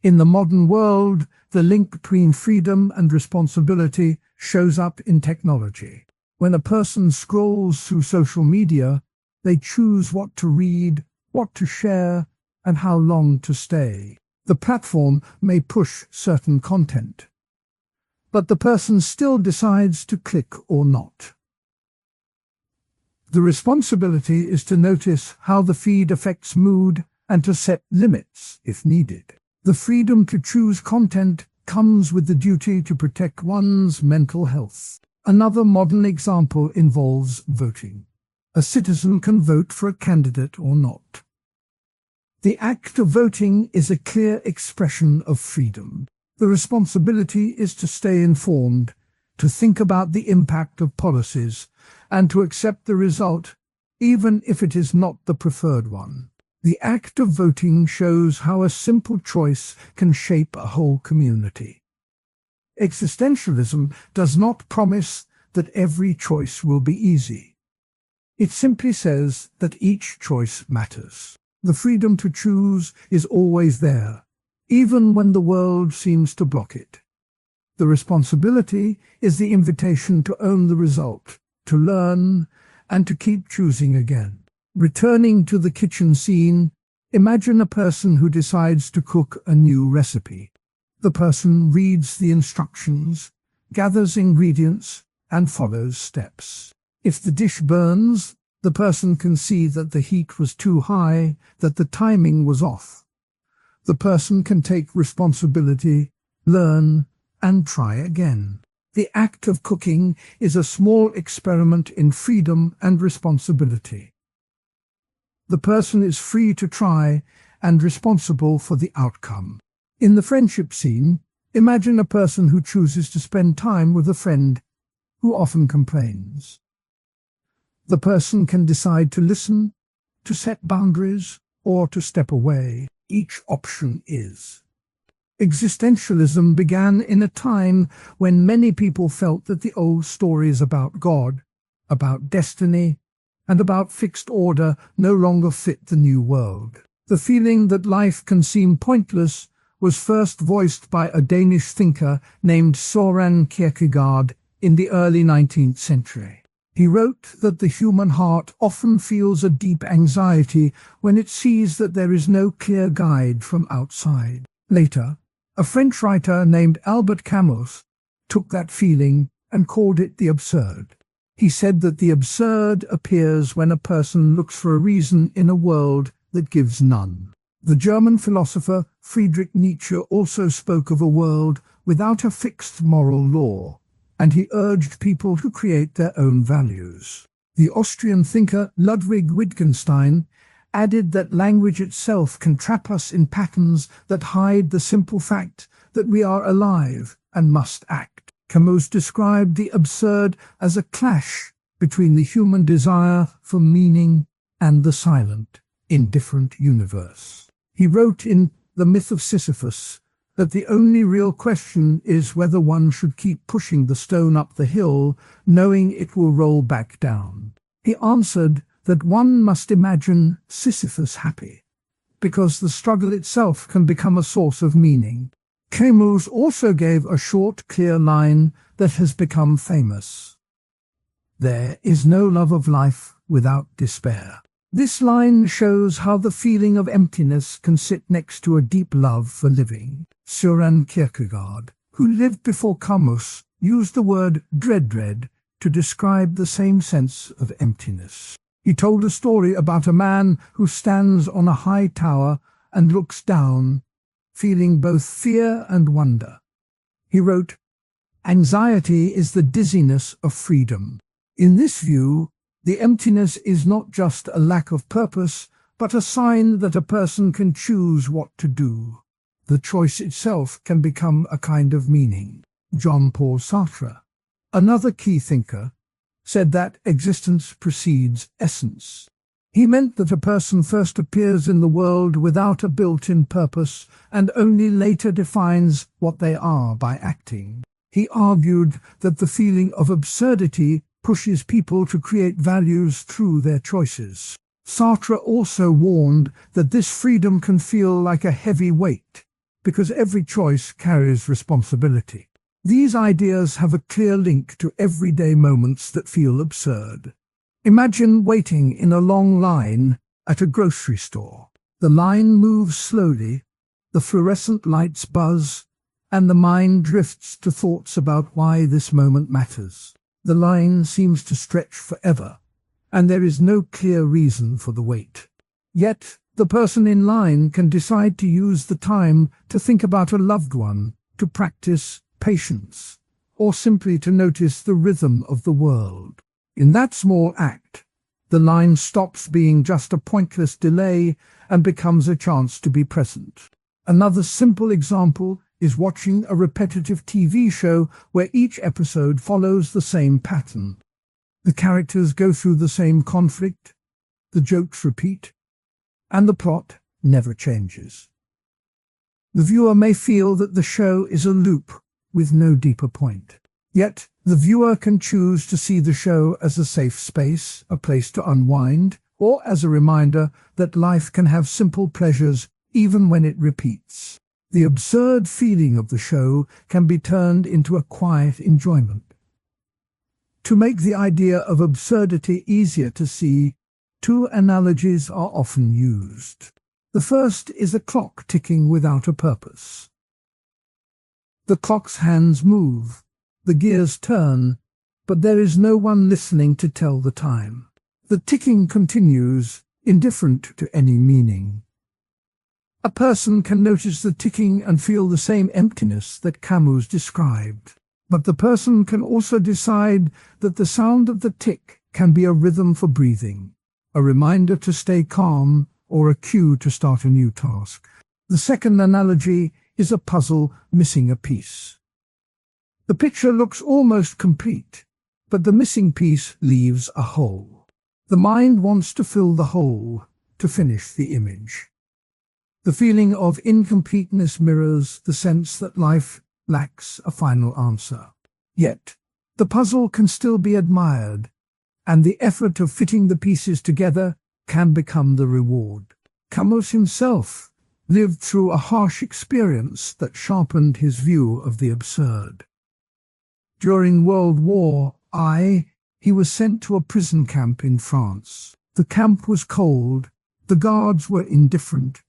In the modern world, the link between freedom and responsibility shows up in technology. When a person scrolls through social media, they choose what to read, what to share, and how long to stay. The platform may push certain content, but the person still decides to click or not. The responsibility is to notice how the feed affects mood and to set limits if needed. The freedom to choose content comes with the duty to protect one's mental health. Another modern example involves voting. A citizen can vote for a candidate or not. The act of voting is a clear expression of freedom. The responsibility is to stay informed, to think about the impact of policies, and to accept the result, even if it is not the preferred one. The act of voting shows how a simple choice can shape a whole community. Existentialism does not promise that every choice will be easy. It simply says that each choice matters. The freedom to choose is always there, even when the world seems to block it. The responsibility is the invitation to own the result, to learn, and to keep choosing again. Returning to the kitchen scene, imagine a person who decides to cook a new recipe. The person reads the instructions, gathers ingredients, and follows steps. If the dish burns, the person can see that the heat was too high, that the timing was off. The person can take responsibility, learn, and try again. The act of cooking is a small experiment in freedom and responsibility. The person is free to try and responsible for the outcome. In the friendship scene, imagine a person who chooses to spend time with a friend who often complains. The person can decide to listen, to set boundaries, or to step away. Each option is. Existentialism began in a time when many people felt that the old stories about God, about destiny, and about fixed order no longer fit the new world. The feeling that life can seem pointless was first voiced by a Danish thinker named Søren Kierkegaard in the early 19th century. He wrote that the human heart often feels a deep anxiety when it sees that there is no clear guide from outside. Later, a French writer named Albert Camus took that feeling and called it the absurd. He said that the absurd appears when a person looks for a reason in a world that gives none. The German philosopher Friedrich Nietzsche also spoke of a world without a fixed moral law, and he urged people to create their own values. The Austrian thinker Ludwig Wittgenstein added that language itself can trap us in patterns that hide the simple fact that we are alive and must act. Camus described the absurd as a clash between the human desire for meaning and the silent, indifferent universe. He wrote in The Myth of Sisyphus that the only real question is whether one should keep pushing the stone up the hill, knowing it will roll back down. He answered that one must imagine Sisyphus happy, because the struggle itself can become a source of meaning. Camus also gave a short, clear line that has become famous. There is no love of life without despair. This line shows how the feeling of emptiness can sit next to a deep love for living. Søren Kierkegaard, who lived before Camus, used the word dread to describe the same sense of emptiness. He told a story about a man who stands on a high tower and looks down, feeling both fear and wonder. He wrote, "Anxiety is the dizziness of freedom." In this view, the emptiness is not just a lack of purpose, but a sign that a person can choose what to do. The choice itself can become a kind of meaning. Jean-Paul Sartre, another key thinker, said that existence precedes essence. He meant that a person first appears in the world without a built-in purpose and only later defines what they are by acting. He argued that the feeling of absurdity pushes people to create values through their choices. Sartre also warned that this freedom can feel like a heavy weight, because every choice carries responsibility. These ideas have a clear link to everyday moments that feel absurd. Imagine waiting in a long line at a grocery store. The line moves slowly, the fluorescent lights buzz, and the mind drifts to thoughts about why this moment matters. The line seems to stretch forever, and there is no clear reason for the wait. Yet, the person in line can decide to use the time to think about a loved one, to practice patience, or simply to notice the rhythm of the world. In that small act, the line stops being just a pointless delay and becomes a chance to be present. Another simple example is watching a repetitive TV show where each episode follows the same pattern. The characters go through the same conflict, the jokes repeat, and the plot never changes. The viewer may feel that the show is a loop with no deeper point. Yet, the viewer can choose to see the show as a safe space, a place to unwind, or as a reminder that life can have simple pleasures even when it repeats. The absurd feeling of the show can be turned into a quiet enjoyment. To make the idea of absurdity easier to see, two analogies are often used. The first is a clock ticking without a purpose. The clock's hands move, the gears turn, but there is no one listening to tell the time. The ticking continues, indifferent to any meaning. A person can notice the ticking and feel the same emptiness that Camus described. But the person can also decide that the sound of the tick can be a rhythm for breathing, a reminder to stay calm, or a cue to start a new task. The second analogy is a puzzle missing a piece. The picture looks almost complete, but the missing piece leaves a hole. The mind wants to fill the hole, to finish the image. The feeling of incompleteness mirrors the sense that life lacks a final answer. Yet, the puzzle can still be admired, and the effort of fitting the pieces together can become the reward. Camus himself lived through a harsh experience that sharpened his view of the absurd. During World War I, he was sent to a prison camp in France. The camp was cold, the guards were indifferent,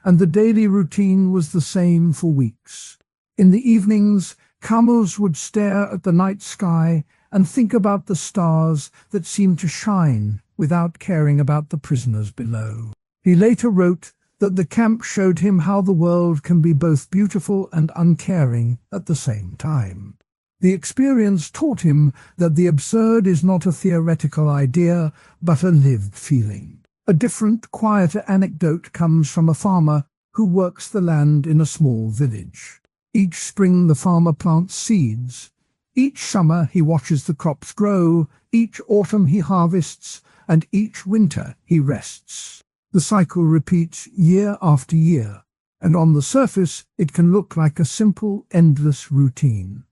and the daily routine was the same for weeks. In the evenings, Camus would stare at the night sky and think about the stars that seemed to shine without caring about the prisoners below. He later wrote that the camp showed him how the world can be both beautiful and uncaring at the same time. The experience taught him that the absurd is not a theoretical idea, but a lived feeling. A different, quieter anecdote comes from a farmer who works the land in a small village. Each spring the farmer plants seeds. Each summer he watches the crops grow. Each autumn he harvests, and each winter he rests. The cycle repeats year after year, and on the surface it can look like a simple, endless routine.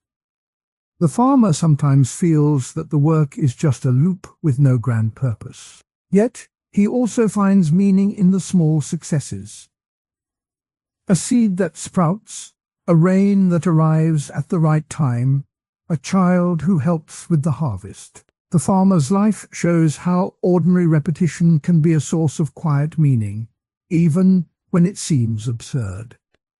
The farmer sometimes feels that the work is just a loop with no grand purpose. Yet, he also finds meaning in the small successes. A seed that sprouts, a rain that arrives at the right time, a child who helps with the harvest. The farmer's life shows how ordinary repetition can be a source of quiet meaning, even when it seems absurd.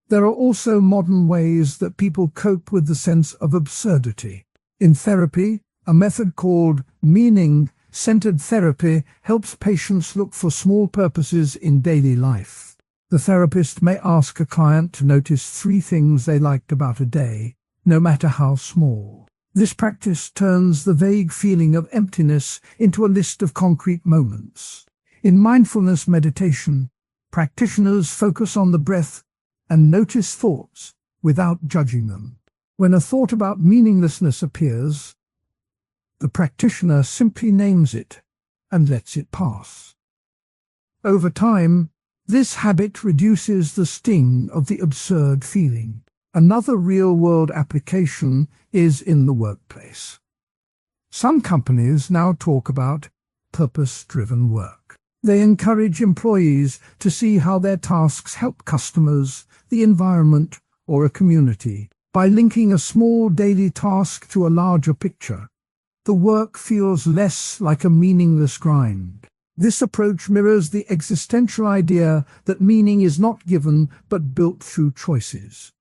There are also modern ways that people cope with the sense of absurdity. In therapy, a method called meaning-centered therapy helps patients look for small purposes in daily life. The therapist may ask a client to notice 3 things they liked about a day, no matter how small. This practice turns the vague feeling of emptiness into a list of concrete moments. In mindfulness meditation, practitioners focus on the breath and notice thoughts without judging them. When a thought about meaninglessness appears, the practitioner simply names it and lets it pass. Over time, this habit reduces the sting of the absurd feeling. Another real-world application is in the workplace. Some companies now talk about purpose-driven work. They encourage employees to see how their tasks help customers, the environment, or a community. By linking a small daily task to a larger picture, the work feels less like a meaningless grind. This approach mirrors the existential idea that meaning is not given but built through choices.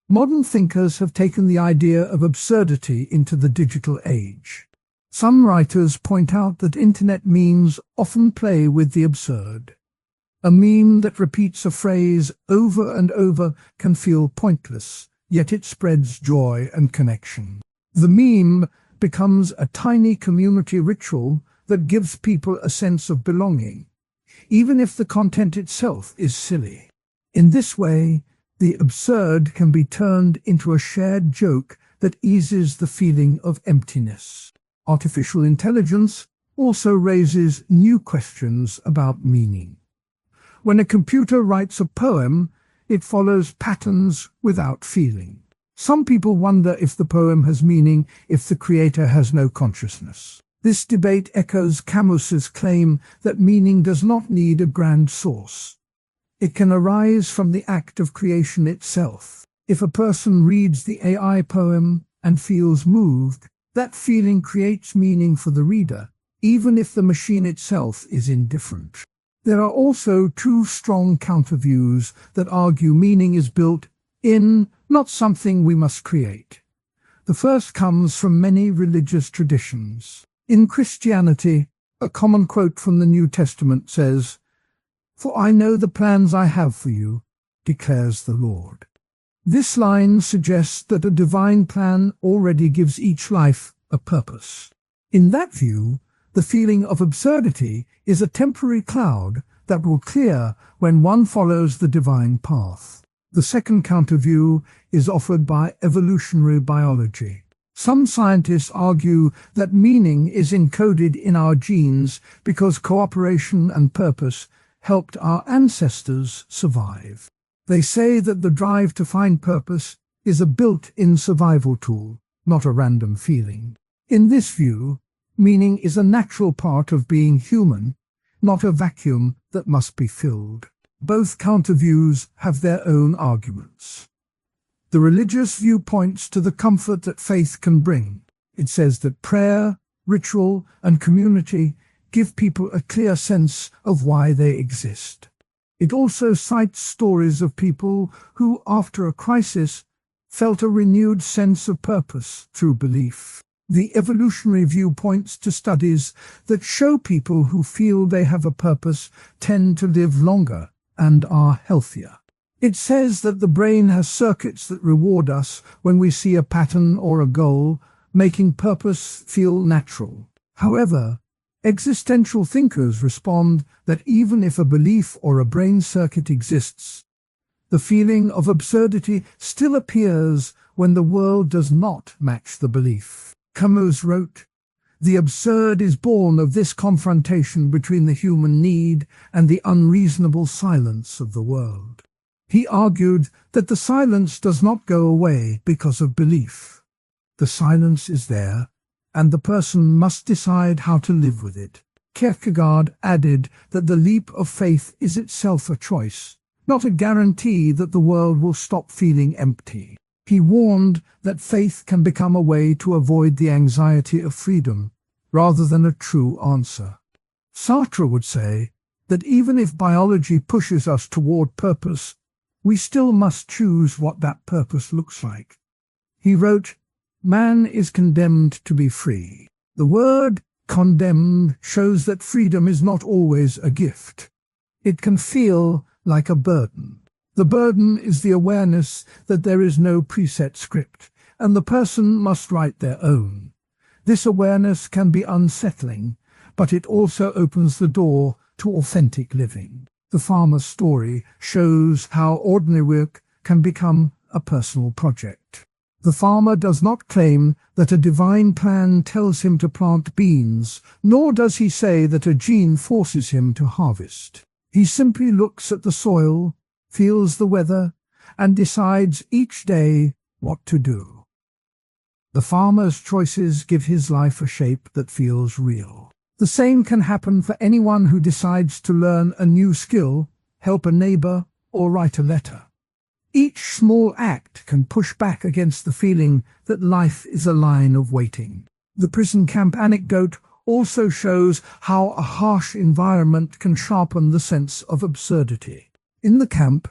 Modern thinkers have taken the idea of absurdity into the digital age. Some writers point out that internet memes often play with the absurd. A meme that repeats a phrase over and over can feel pointless, yet it spreads joy and connection. The meme becomes a tiny community ritual that gives people a sense of belonging, even if the content itself is silly. In this way, the absurd can be turned into a shared joke that eases the feeling of emptiness. Artificial intelligence also raises new questions about meaning. When a computer writes a poem, it follows patterns without feeling. Some people wonder if the poem has meaning if the creator has no consciousness. This debate echoes Camus's claim that meaning does not need a grand source. It can arise from the act of creation itself. If a person reads the AI poem and feels moved, that feeling creates meaning for the reader, even if the machine itself is indifferent. There are also two strong counterviews that argue meaning is built in, not something we must create. The first comes from many religious traditions. In Christianity, a common quote from the New Testament says, "For I know the plans I have for you, declares the Lord." This line suggests that a divine plan already gives each life a purpose. In that view, the feeling of absurdity is a temporary cloud that will clear when one follows the divine path. The second counterview is offered by evolutionary biology. Some scientists argue that meaning is encoded in our genes because cooperation and purpose helped our ancestors survive. They say that the drive to find purpose is a built-in survival tool, not a random feeling. In this view, meaning is a natural part of being human, not a vacuum that must be filled. Both counterviews have their own arguments. The religious view points to the comfort that faith can bring. It says that prayer, ritual, and community give people a clear sense of why they exist. It also cites stories of people who, after a crisis, felt a renewed sense of purpose through belief. The evolutionary view points to studies that show people who feel they have a purpose tend to live longer and are healthier. It says that the brain has circuits that reward us when we see a pattern or a goal, making purpose feel natural. However, existential thinkers respond that even if a belief or a brain circuit exists, the feeling of absurdity still appears when the world does not match the belief. Camus wrote, "The absurd is born of this confrontation between the human need and the unreasonable silence of the world." He argued that the silence does not go away because of belief. The silence is there, and the person must decide how to live with it. Kierkegaard added that the leap of faith is itself a choice, not a guarantee that the world will stop feeling empty. He warned that faith can become a way to avoid the anxiety of freedom, rather than a true answer. Sartre would say that even if biology pushes us toward purpose, we still must choose what that purpose looks like. He wrote, "Man is condemned to be free." The word condemned shows that freedom is not always a gift. It can feel like a burden. The burden is the awareness that there is no preset script, and the person must write their own. This awareness can be unsettling, but it also opens the door to authentic living. The farmer's story shows how ordinary work can become a personal project. The farmer does not claim that a divine plan tells him to plant beans, nor does he say that a gene forces him to harvest. He simply looks at the soil, feels the weather, and decides each day what to do. The farmer's choices give his life a shape that feels real. The same can happen for anyone who decides to learn a new skill, help a neighbor, or write a letter. Each small act can push back against the feeling that life is a line of waiting. The prison camp anecdote also shows how a harsh environment can sharpen the sense of absurdity. In the camp,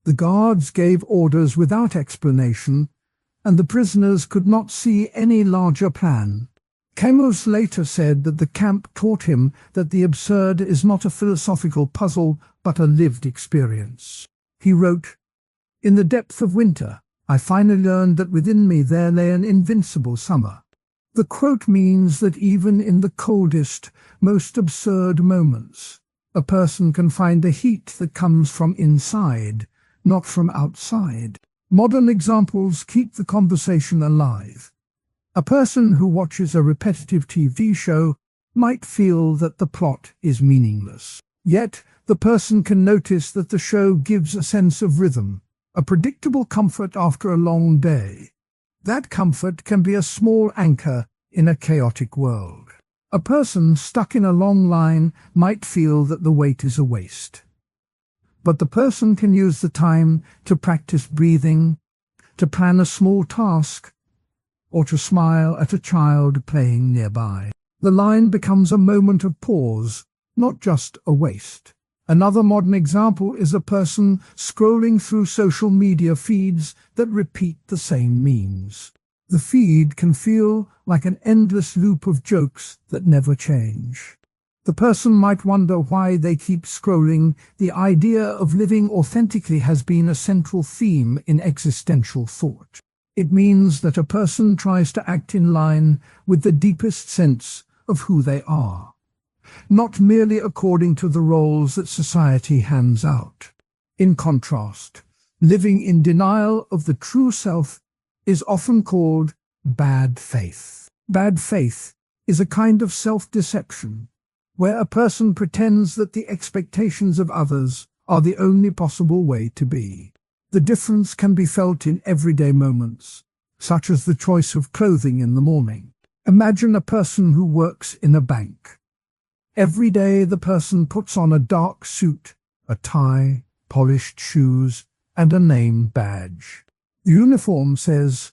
the guards gave orders without explanation, and the prisoners could not see any larger plan. Camus later said that the camp taught him that the absurd is not a philosophical puzzle but a lived experience. He wrote, "In the depth of winter, I finally learned that within me there lay an invincible summer." The quote means that even in the coldest, most absurd moments, a person can find a heat that comes from inside, not from outside. Modern examples keep the conversation alive. A person who watches a repetitive TV show might feel that the plot is meaningless. Yet, the person can notice that the show gives a sense of rhythm, a predictable comfort after a long day. That comfort can be a small anchor in a chaotic world. A person stuck in a long line might feel that the wait is a waste. But the person can use the time to practice breathing, to plan a small task, or to smile at a child playing nearby. The line becomes a moment of pause, not just a waste. Another modern example is a person scrolling through social media feeds that repeat the same memes. The feed can feel like an endless loop of jokes that never change. The person might wonder why they keep scrolling. The idea of living authentically has been a central theme in existential thought. It means that a person tries to act in line with the deepest sense of who they are, not merely according to the roles that society hands out. In contrast, living in denial of the true self is often called bad faith. Bad faith is a kind of self-deception, where a person pretends that the expectations of others are the only possible way to be. The difference can be felt in everyday moments, such as the choice of clothing in the morning. Imagine a person who works in a bank. Every day the person puts on a dark suit, a tie, polished shoes, and a name badge. The uniform says,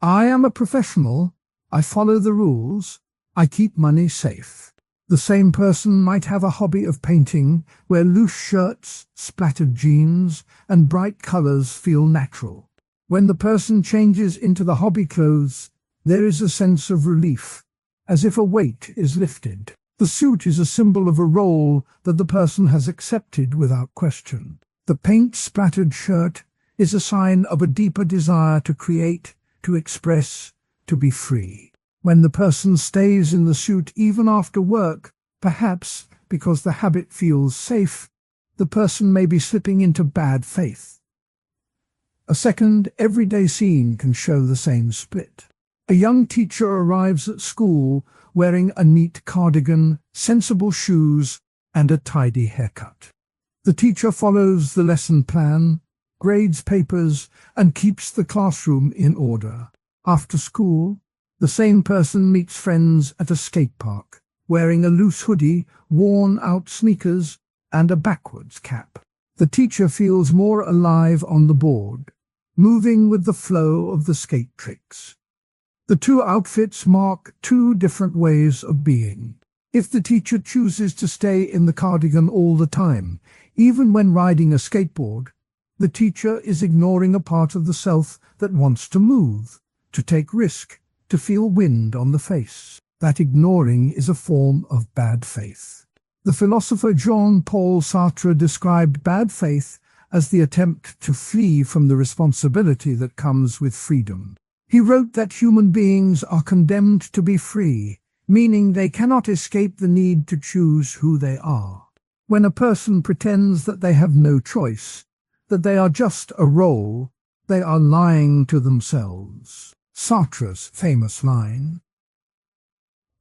"I am a professional, I follow the rules, I keep money safe." The same person might have a hobby of painting, where loose shirts, splattered jeans, and bright colors feel natural. When the person changes into the hobby clothes, there is a sense of relief, as if a weight is lifted. The suit is a symbol of a role that the person has accepted without question. The paint-splattered shirt is a sign of a deeper desire to create, to express, to be free. When the person stays in the suit even after work, perhaps because the habit feels safe, the person may be slipping into bad faith. A second, everyday scene can show the same split. A young teacher arrives at school wearing a neat cardigan, sensible shoes, and a tidy haircut. The teacher follows the lesson plan, grades papers, and keeps the classroom in order. After school, the same person meets friends at a skate park, wearing a loose hoodie, worn-out sneakers, and a backwards cap. The teacher feels more alive on the board, moving with the flow of the skate tricks. The two outfits mark two different ways of being. If the teacher chooses to stay in the cardigan all the time, even when riding a skateboard, the teacher is ignoring a part of the self that wants to move, to take risk, to feel wind on the face. That ignoring is a form of bad faith. The philosopher Jean-Paul Sartre described bad faith as the attempt to flee from the responsibility that comes with freedom. He wrote that human beings are condemned to be free, meaning they cannot escape the need to choose who they are. When a person pretends that they have no choice, that they are just a role, they are lying to themselves. Sartre's famous line,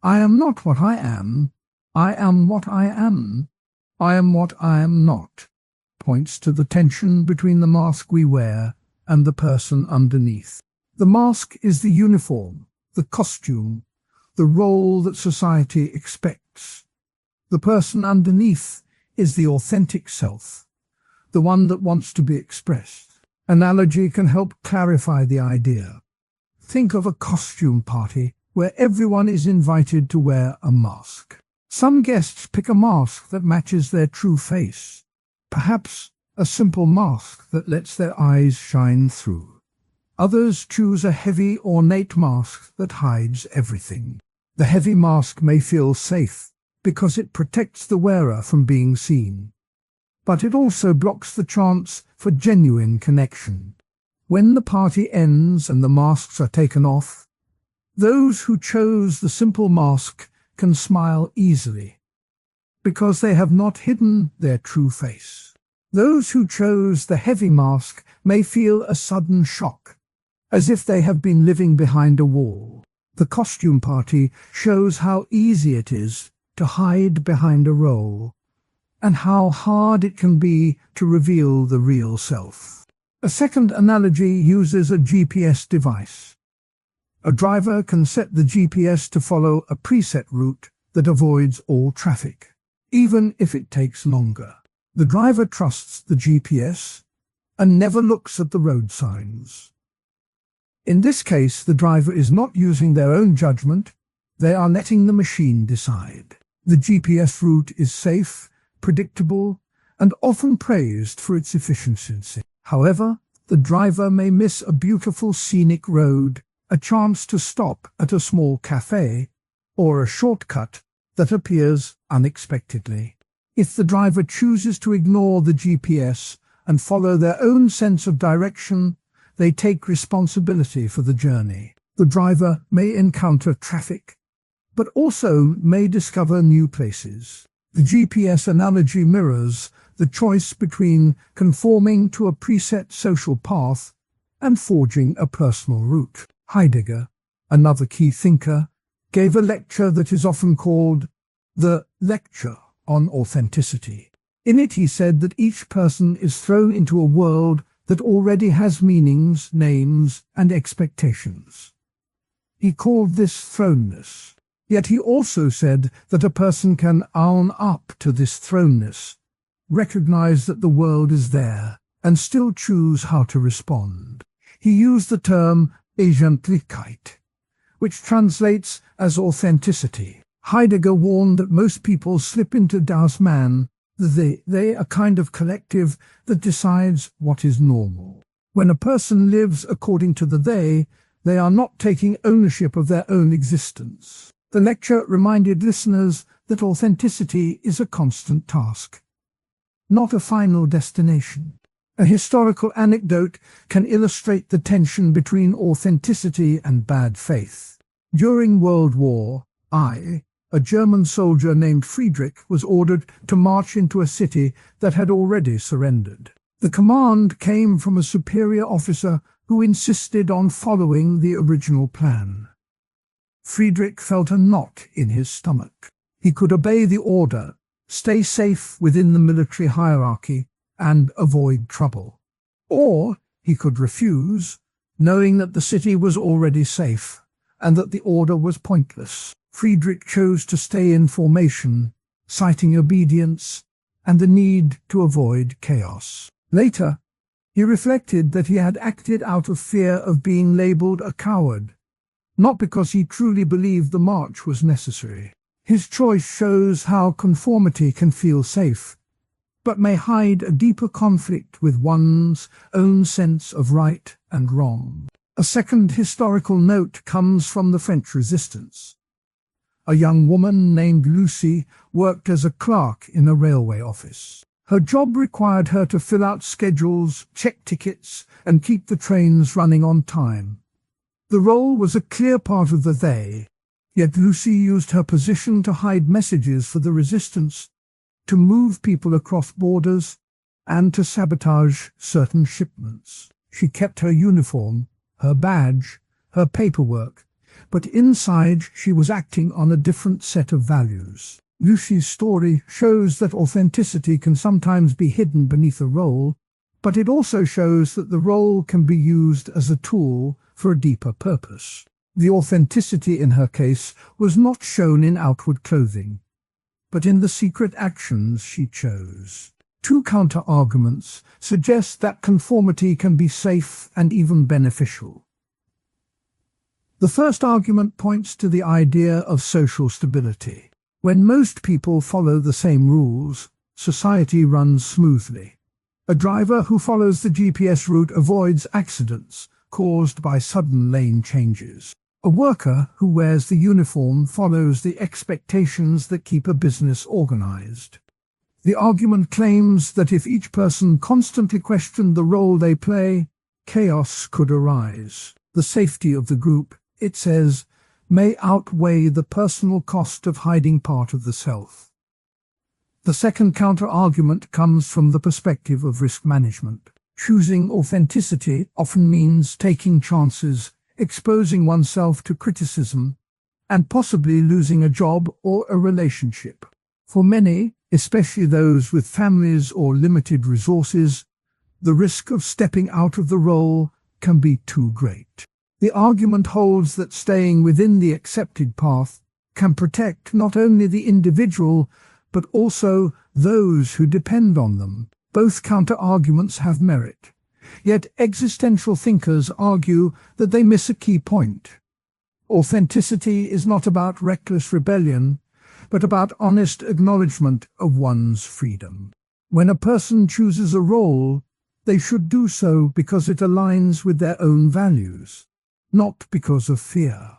"I am not what I am what I am what I am not," points to the tension between the mask we wear and the person underneath. The mask is the uniform, the costume, the role that society expects. The person underneath is the authentic self, the one that wants to be expressed. Analogy can help clarify the idea. Think of a costume party where everyone is invited to wear a mask. Some guests pick a mask that matches their true face, perhaps a simple mask that lets their eyes shine through. Others choose a heavy, ornate mask that hides everything. The heavy mask may feel safe because it protects the wearer from being seen, but it also blocks the chance for genuine connection. When the party ends and the masks are taken off, those who chose the simple mask can smile easily, because they have not hidden their true face. Those who chose the heavy mask may feel a sudden shock, as if they have been living behind a wall. The costume party shows how easy it is to hide behind a role, and how hard it can be to reveal the real self. A second analogy uses a GPS device. A driver can set the GPS to follow a preset route that avoids all traffic, even if it takes longer. The driver trusts the GPS and never looks at the road signs. In this case, the driver is not using their own judgment, they are letting the machine decide. The GPS route is safe, predictable, and often praised for its efficiency. However, the driver may miss a beautiful scenic road, a chance to stop at a small cafe, or a shortcut that appears unexpectedly. If the driver chooses to ignore the GPS and follow their own sense of direction, they take responsibility for the journey. The driver may encounter traffic, but also may discover new places. The GPS analogy mirrors the choice between conforming to a preset social path and forging a personal route. Heidegger, another key thinker, gave a lecture that is often called the Lecture on Authenticity. In it he said that each person is thrown into a world that already has meanings, names, and expectations. He called this thrownness. Yet he also said that a person can own up to this thrownness, recognize that the world is there, and still choose how to respond. He used the term Eigentlichkeit, which translates as authenticity. Heidegger warned that most people slip into das Man, the they, a kind of collective that decides what is normal. When a person lives according to the they are not taking ownership of their own existence. The lecture reminded listeners that authenticity is a constant task, not a final destination. A historical anecdote can illustrate the tension between authenticity and bad faith. During World War I, a German soldier named Friedrich was ordered to march into a city that had already surrendered. The command came from a superior officer who insisted on following the original plan. Friedrich felt a knot in his stomach. He could obey the order, stay safe within the military hierarchy, and avoid trouble. Or he could refuse, knowing that the city was already safe and that the order was pointless. Friedrich chose to stay in formation, citing obedience and the need to avoid chaos. Later, he reflected that he had acted out of fear of being labeled a coward, not because he truly believed the march was necessary. His choice shows how conformity can feel safe, but may hide a deeper conflict with one's own sense of right and wrong. A second historical note comes from the French Resistance. A young woman named Lucy worked as a clerk in a railway office. Her job required her to fill out schedules, check tickets, and keep the trains running on time. The role was a clear part of the they, Yet Lucy used her position to hide messages for the resistance, to move people across borders, and to sabotage certain shipments. She kept her uniform, her badge, her paperwork, but inside she was acting on a different set of values. Lucy's story shows that authenticity can sometimes be hidden beneath a role, but it also shows that the role can be used as a tool for a deeper purpose. The authenticity in her case was not shown in outward clothing, but in the secret actions she chose. Two counter-arguments suggest that conformity can be safe and even beneficial. The first argument points to the idea of social stability. When most people follow the same rules, society runs smoothly. A driver who follows the GPS route avoids accidents caused by sudden lane changes. A worker who wears the uniform follows the expectations that keep a business organized. The argument claims that if each person constantly questioned the role they play, chaos could arise. The safety of the group, it says, may outweigh the personal cost of hiding part of the self. The second counter-argument comes from the perspective of risk management. Choosing authenticity often means taking chances, exposing oneself to criticism, and possibly losing a job or a relationship. For many, especially those with families or limited resources, the risk of stepping out of the role can be too great. The argument holds that staying within the accepted path can protect not only the individual, but also those who depend on them. Both counter-arguments have merit. Yet existential thinkers argue that they miss a key point. Authenticity is not about reckless rebellion, but about honest acknowledgement of one's freedom. When a person chooses a role, they should do so because it aligns with their own values, not because of fear.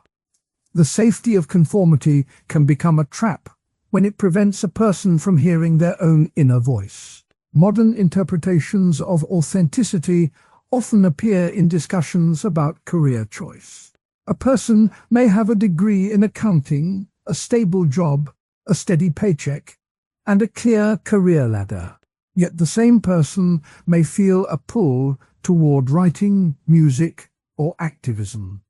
The safety of conformity can become a trap when it prevents a person from hearing their own inner voice. Modern interpretations of authenticity often appear in discussions about career choice. A person may have a degree in accounting, a stable job, a steady paycheck, and a clear career ladder. Yet the same person may feel a pull toward writing, music, or activism.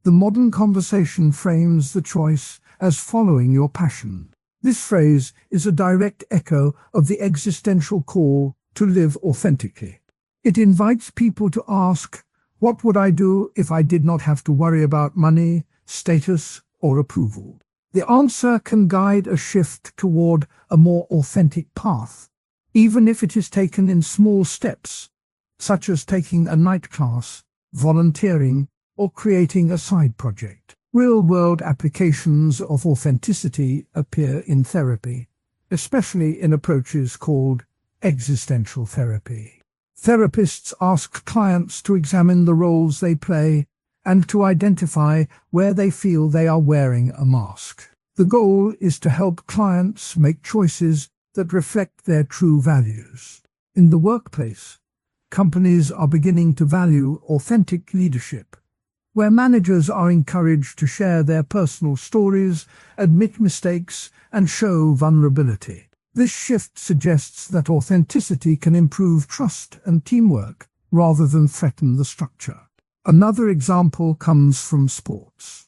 The modern conversation frames the choice as following your passion. This phrase is a direct echo of the existential call to live authentically. It invites people to ask, what would I do if I did not have to worry about money, status, or approval? The answer can guide a shift toward a more authentic path, even if it is taken in small steps, such as taking a night class, volunteering, or creating a side project. Real-world applications of authenticity appear in therapy, especially in approaches called existential therapy. Therapists ask clients to examine the roles they play and to identify where they feel they are wearing a mask. The goal is to help clients make choices that reflect their true values. In the workplace, companies are beginning to value authentic leadership, where managers are encouraged to share their personal stories, admit mistakes, and show vulnerability. This shift suggests that authenticity can improve trust and teamwork rather than threaten the structure. Another example comes from sports.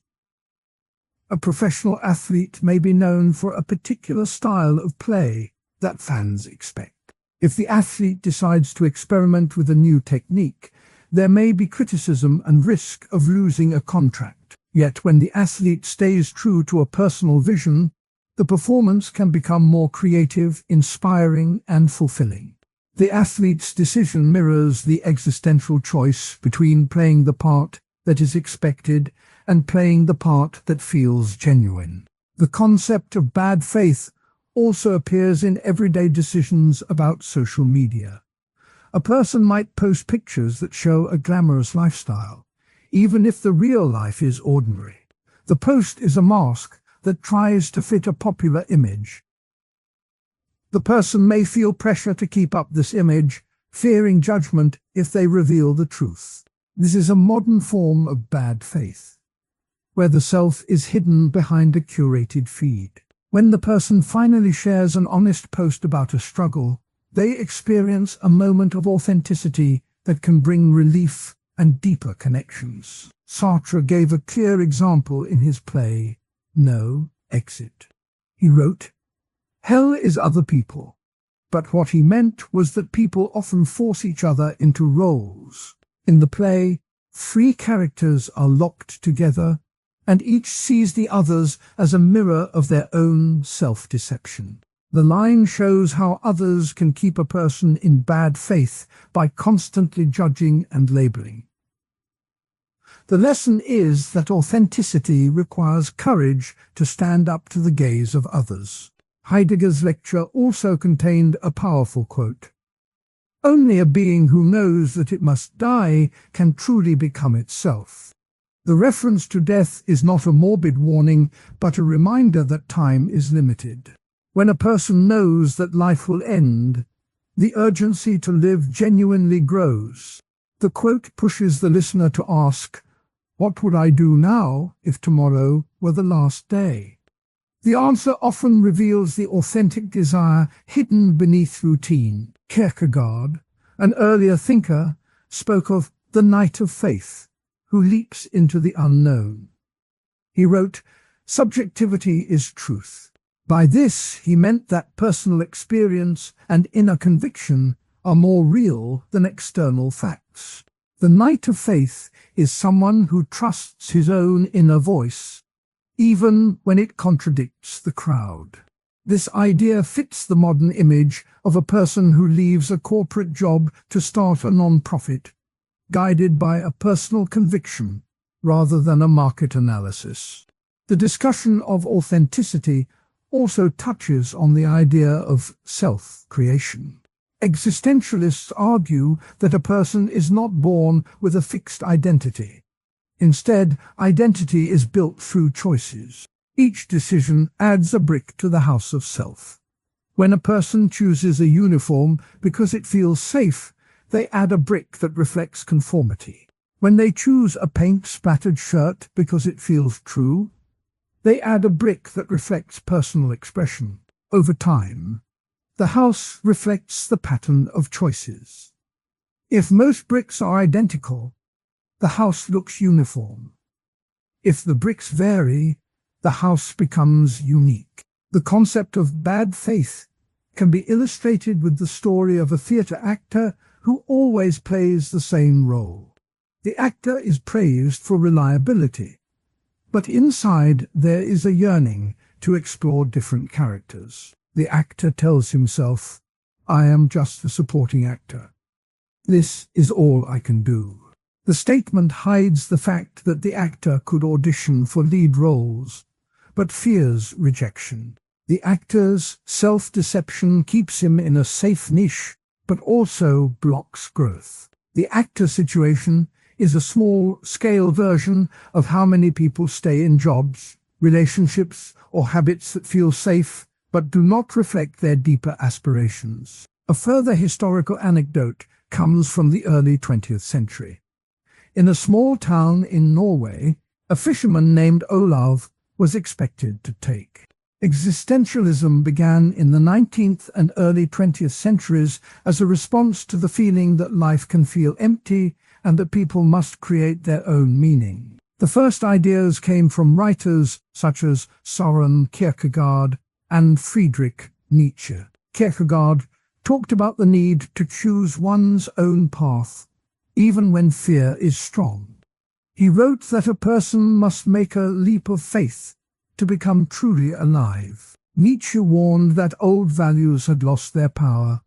A professional athlete may be known for a particular style of play that fans expect. If the athlete decides to experiment with a new technique, there may be criticism and risk of losing a contract. Yet when the athlete stays true to a personal vision, the performance can become more creative, inspiring, and fulfilling. The athlete's decision mirrors the existential choice between playing the part that is expected and playing the part that feels genuine. The concept of bad faith also appears in everyday decisions about social media. A person might post pictures that show a glamorous lifestyle, even if the real life is ordinary. The post is a mask that tries to fit a popular image. The person may feel pressure to keep up this image, fearing judgment if they reveal the truth. This is a modern form of bad faith. where the self is hidden behind a curated feed. When the person finally shares an honest post about a struggle, they experience a moment of authenticity that can bring relief and deeper connections. Sartre gave a clear example in his play, No Exit. He wrote, "Hell is other people." But what he meant was that people often force each other into roles. In the play, 3 characters are locked together, and each sees the others as a mirror of their own self-deception. The line shows how others can keep a person in bad faith by constantly judging and labeling. The lesson is that authenticity requires courage to stand up to the gaze of others. Heidegger's lecture also contained a powerful quote. "Only a being who knows that it must die can truly become itself." The reference to death is not a morbid warning, but a reminder that time is limited. When a person knows that life will end, the urgency to live genuinely grows. The quote pushes the listener to ask, "What would I do now if tomorrow were the last day?" The answer often reveals the authentic desire hidden beneath routine. Kierkegaard, an earlier thinker, spoke of the knight of faith, who leaps into the unknown. He wrote, "Subjectivity is truth." By this, he meant that personal experience and inner conviction are more real than external facts. The knight of faith is someone who trusts his own inner voice, even when it contradicts the crowd. This idea fits the modern image of a person who leaves a corporate job to start a non-profit, guided by a personal conviction rather than a market analysis. The discussion of authenticity also touches on the idea of self-creation. Existentialists argue that a person is not born with a fixed identity. Instead, identity is built through choices. Each decision adds a brick to the house of self. When a person chooses a uniform because it feels safe, they add a brick that reflects conformity. When they choose a paint-splattered shirt because it feels true, they add a brick that reflects personal expression. Over time, the house reflects the pattern of choices. If most bricks are identical, the house looks uniform. If the bricks vary, the house becomes unique. The concept of bad faith can be illustrated with the story of a theatre actor who always plays the same role. The actor is praised for reliability, but inside there is a yearning to explore different characters. The actor tells himself, "I am just a supporting actor. This is all I can do." The statement hides the fact that the actor could audition for lead roles, but fears rejection. The actor's self-deception keeps him in a safe niche, but also blocks growth. The actor situation is a small-scale version of how many people stay in jobs, relationships, or habits that feel safe, but do not reflect their deeper aspirations. A further historical anecdote comes from the early 20th century. In a small town in Norway, a fisherman named Olav was expected to take. Existentialism began in the 19th and early 20th centuries as a response to the feeling that life can feel empty and that people must create their own meaning. The first ideas came from writers such as Søren Kierkegaard and Friedrich Nietzsche. Kierkegaard talked about the need to choose one's own path, even when fear is strong. He wrote that a person must make a leap of faith to become truly alive. Nietzsche warned that old values had lost their power,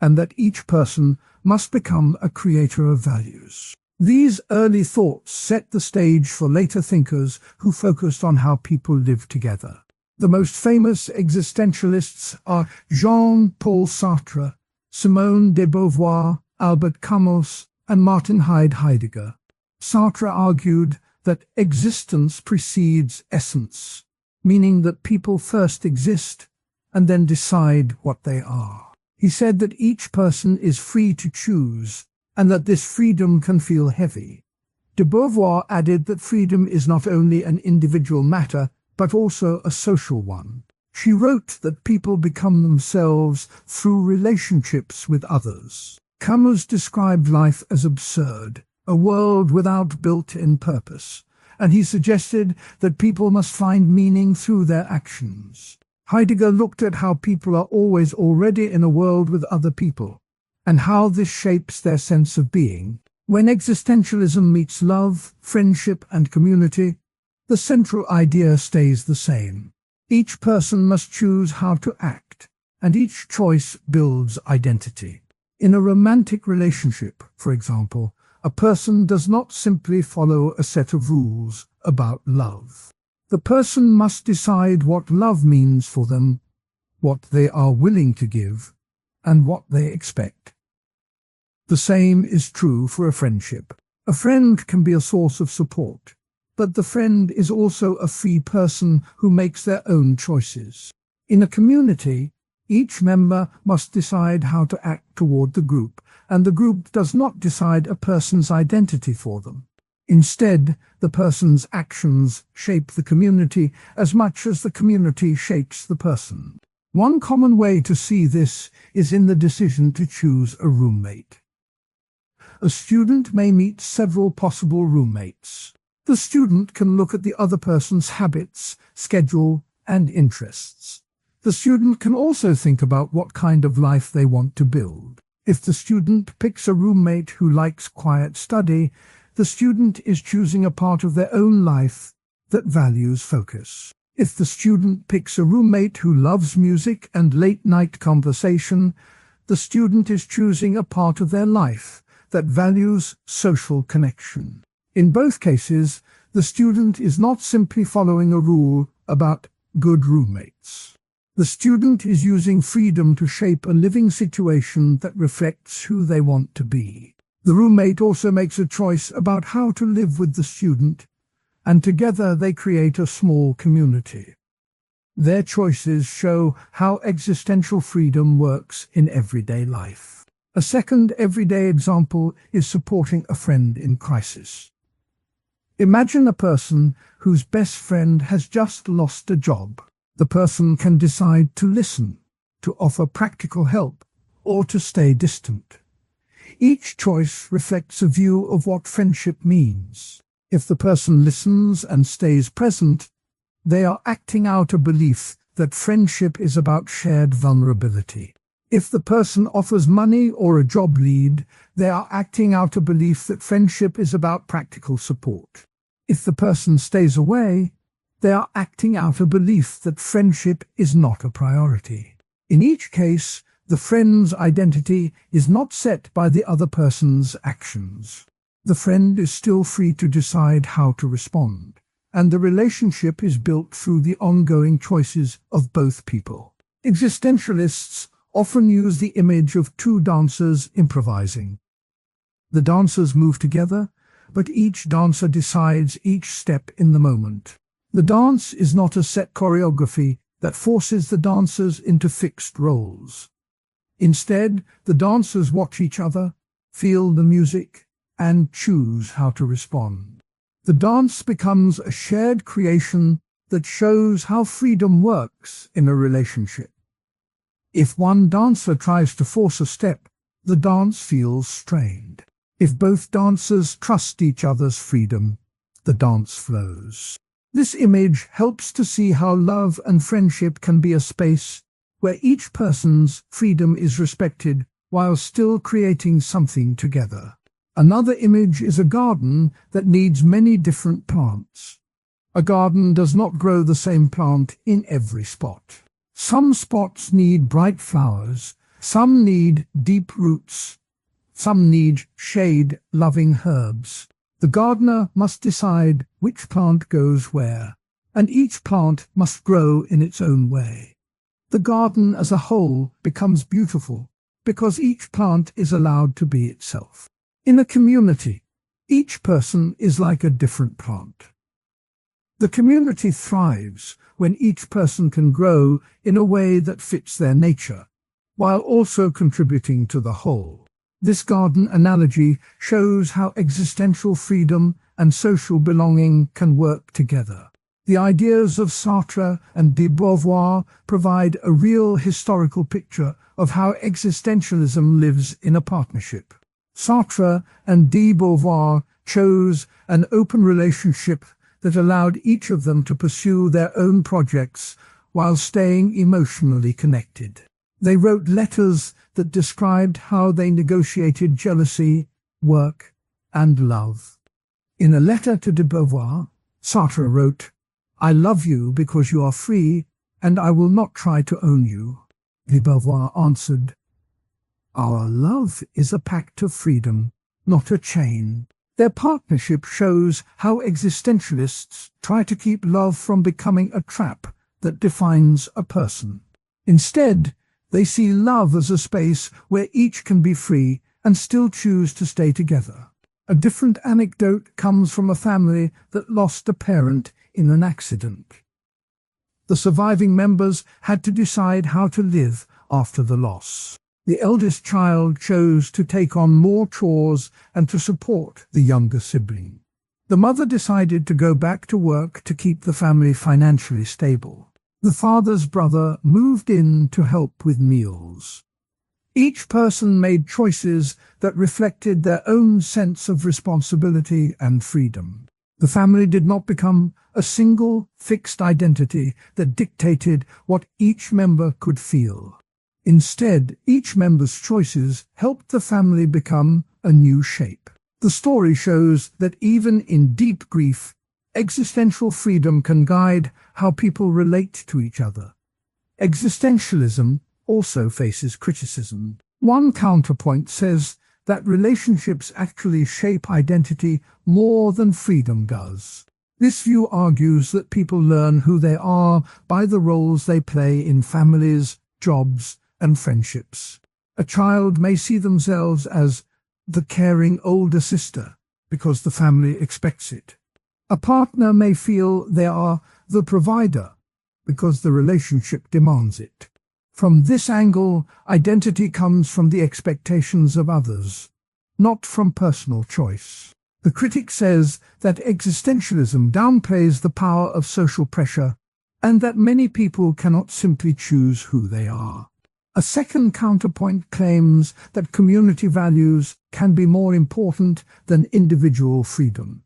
and that each person must become a creator of values. These early thoughts set the stage for later thinkers who focused on how people live together. The most famous existentialists are Jean-Paul Sartre, Simone de Beauvoir, Albert Camus, and Martin Heidegger. Sartre argued that existence precedes essence, meaning that people first exist and then decide what they are. He said that each person is free to choose, and that this freedom can feel heavy. De Beauvoir added that freedom is not only an individual matter, but also a social one. She wrote that people become themselves through relationships with others. Camus described life as absurd, a world without built-in purpose, and he suggested that people must find meaning through their actions. Heidegger looked at how people are always already in a world with other people, and how this shapes their sense of being. When existentialism meets love, friendship, and community, the central idea stays the same. Each person must choose how to act, and each choice builds identity. In a romantic relationship, for example, a person does not simply follow a set of rules about love. The person must decide what love means for them, what they are willing to give, and what they expect. The same is true for a friendship. A friend can be a source of support, but the friend is also a free person who makes their own choices. In a community, each member must decide how to act toward the group, and the group does not decide a person's identity for them. Instead, the person's actions shape the community as much as the community shapes the person. One common way to see this is in the decision to choose a roommate. A student may meet several possible roommates. The student can look at the other person's habits, schedule, and interests. The student can also think about what kind of life they want to build. If the student picks a roommate who likes quiet study, the student is choosing a part of their own life that values focus. If the student picks a roommate who loves music and late-night conversation, the student is choosing a part of their life that values social connection. In both cases, the student is not simply following a rule about good roommates. The student is using freedom to shape a living situation that reflects who they want to be. The roommate also makes a choice about how to live with the student, and together they create a small community. Their choices show how existential freedom works in everyday life. A second everyday example is supporting a friend in crisis. Imagine a person whose best friend has just lost a job. The person can decide to listen, to offer practical help, or to stay distant. Each choice reflects a view of what friendship means. If the person listens and stays present, they are acting out a belief that friendship is about shared vulnerability. If the person offers money or a job lead, they are acting out a belief that friendship is about practical support. If the person stays away, they are acting out a belief that friendship is not a priority. In each case, the friend's identity is not set by the other person's actions. The friend is still free to decide how to respond, and the relationship is built through the ongoing choices of both people. Existentialists often use the image of two dancers improvising. The dancers move together, but each dancer decides each step in the moment. The dance is not a set choreography that forces the dancers into fixed roles. Instead, the dancers watch each other, feel the music, and choose how to respond. The dance becomes a shared creation that shows how freedom works in a relationship. If one dancer tries to force a step, the dance feels strained. If both dancers trust each other's freedom, the dance flows. This image helps to see how love and friendship can be a space where each person's freedom is respected while still creating something together. Another image is a garden that needs many different plants. A garden does not grow the same plant in every spot. Some spots need bright flowers, some need deep roots, some need shade-loving herbs. The gardener must decide which plant goes where, and each plant must grow in its own way. The garden as a whole becomes beautiful because each plant is allowed to be itself. In a community, each person is like a different plant. The community thrives when each person can grow in a way that fits their nature, while also contributing to the whole. This garden analogy shows how existential freedom and social belonging can work together. The ideas of Sartre and de Beauvoir provide a real historical picture of how existentialism lives in a partnership. Sartre and de Beauvoir chose an open relationship that allowed each of them to pursue their own projects while staying emotionally connected. They wrote letters that described how they negotiated jealousy, work, and love. In a letter to de Beauvoir, Sartre wrote, "I love you because you are free, and I will not try to own you." De Beauvoir answered, "Our love is a pact of freedom, not a chain." Their partnership shows how existentialists try to keep love from becoming a trap that defines a person. Instead, they see love as a space where each can be free and still choose to stay together. A different anecdote comes from a family that lost a parent in an accident. The surviving members had to decide how to live after the loss. The eldest child chose to take on more chores and to support the younger sibling. The mother decided to go back to work to keep the family financially stable. The father's brother moved in to help with meals. Each person made choices that reflected their own sense of responsibility and freedom. The family did not become a single, fixed identity that dictated what each member could feel. Instead, each member's choices helped the family become a new shape. The story shows that even in deep grief, existential freedom can guide how people relate to each other. Existentialism also faces criticism. One counterpoint says that relationships actually shape identity more than freedom does. This view argues that people learn who they are by the roles they play in families, jobs, and friendships. A child may see themselves as the caring older sister because the family expects it. A partner may feel they are the provider because the relationship demands it. From this angle, identity comes from the expectations of others, not from personal choice. The critic says that existentialism downplays the power of social pressure and that many people cannot simply choose who they are. A second counterpoint claims that community values can be more important than individual freedom.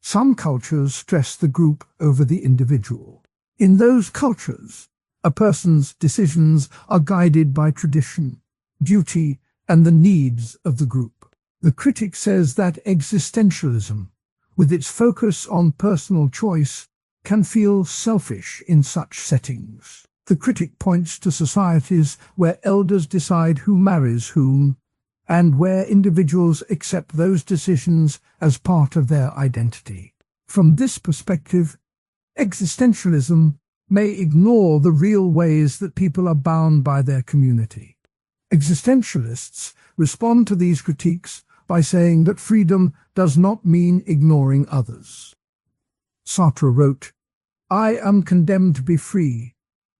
Some cultures stress the group over the individual. In those cultures, a person's decisions are guided by tradition, duty, and the needs of the group. The critic says that existentialism, with its focus on personal choice, can feel selfish in such settings. The critic points to societies where elders decide who marries whom, and where individuals accept those decisions as part of their identity. From this perspective, existentialism may ignore the real ways that people are bound by their community. Existentialists respond to these critiques by saying that freedom does not mean ignoring others. Sartre wrote, "I am condemned to be free,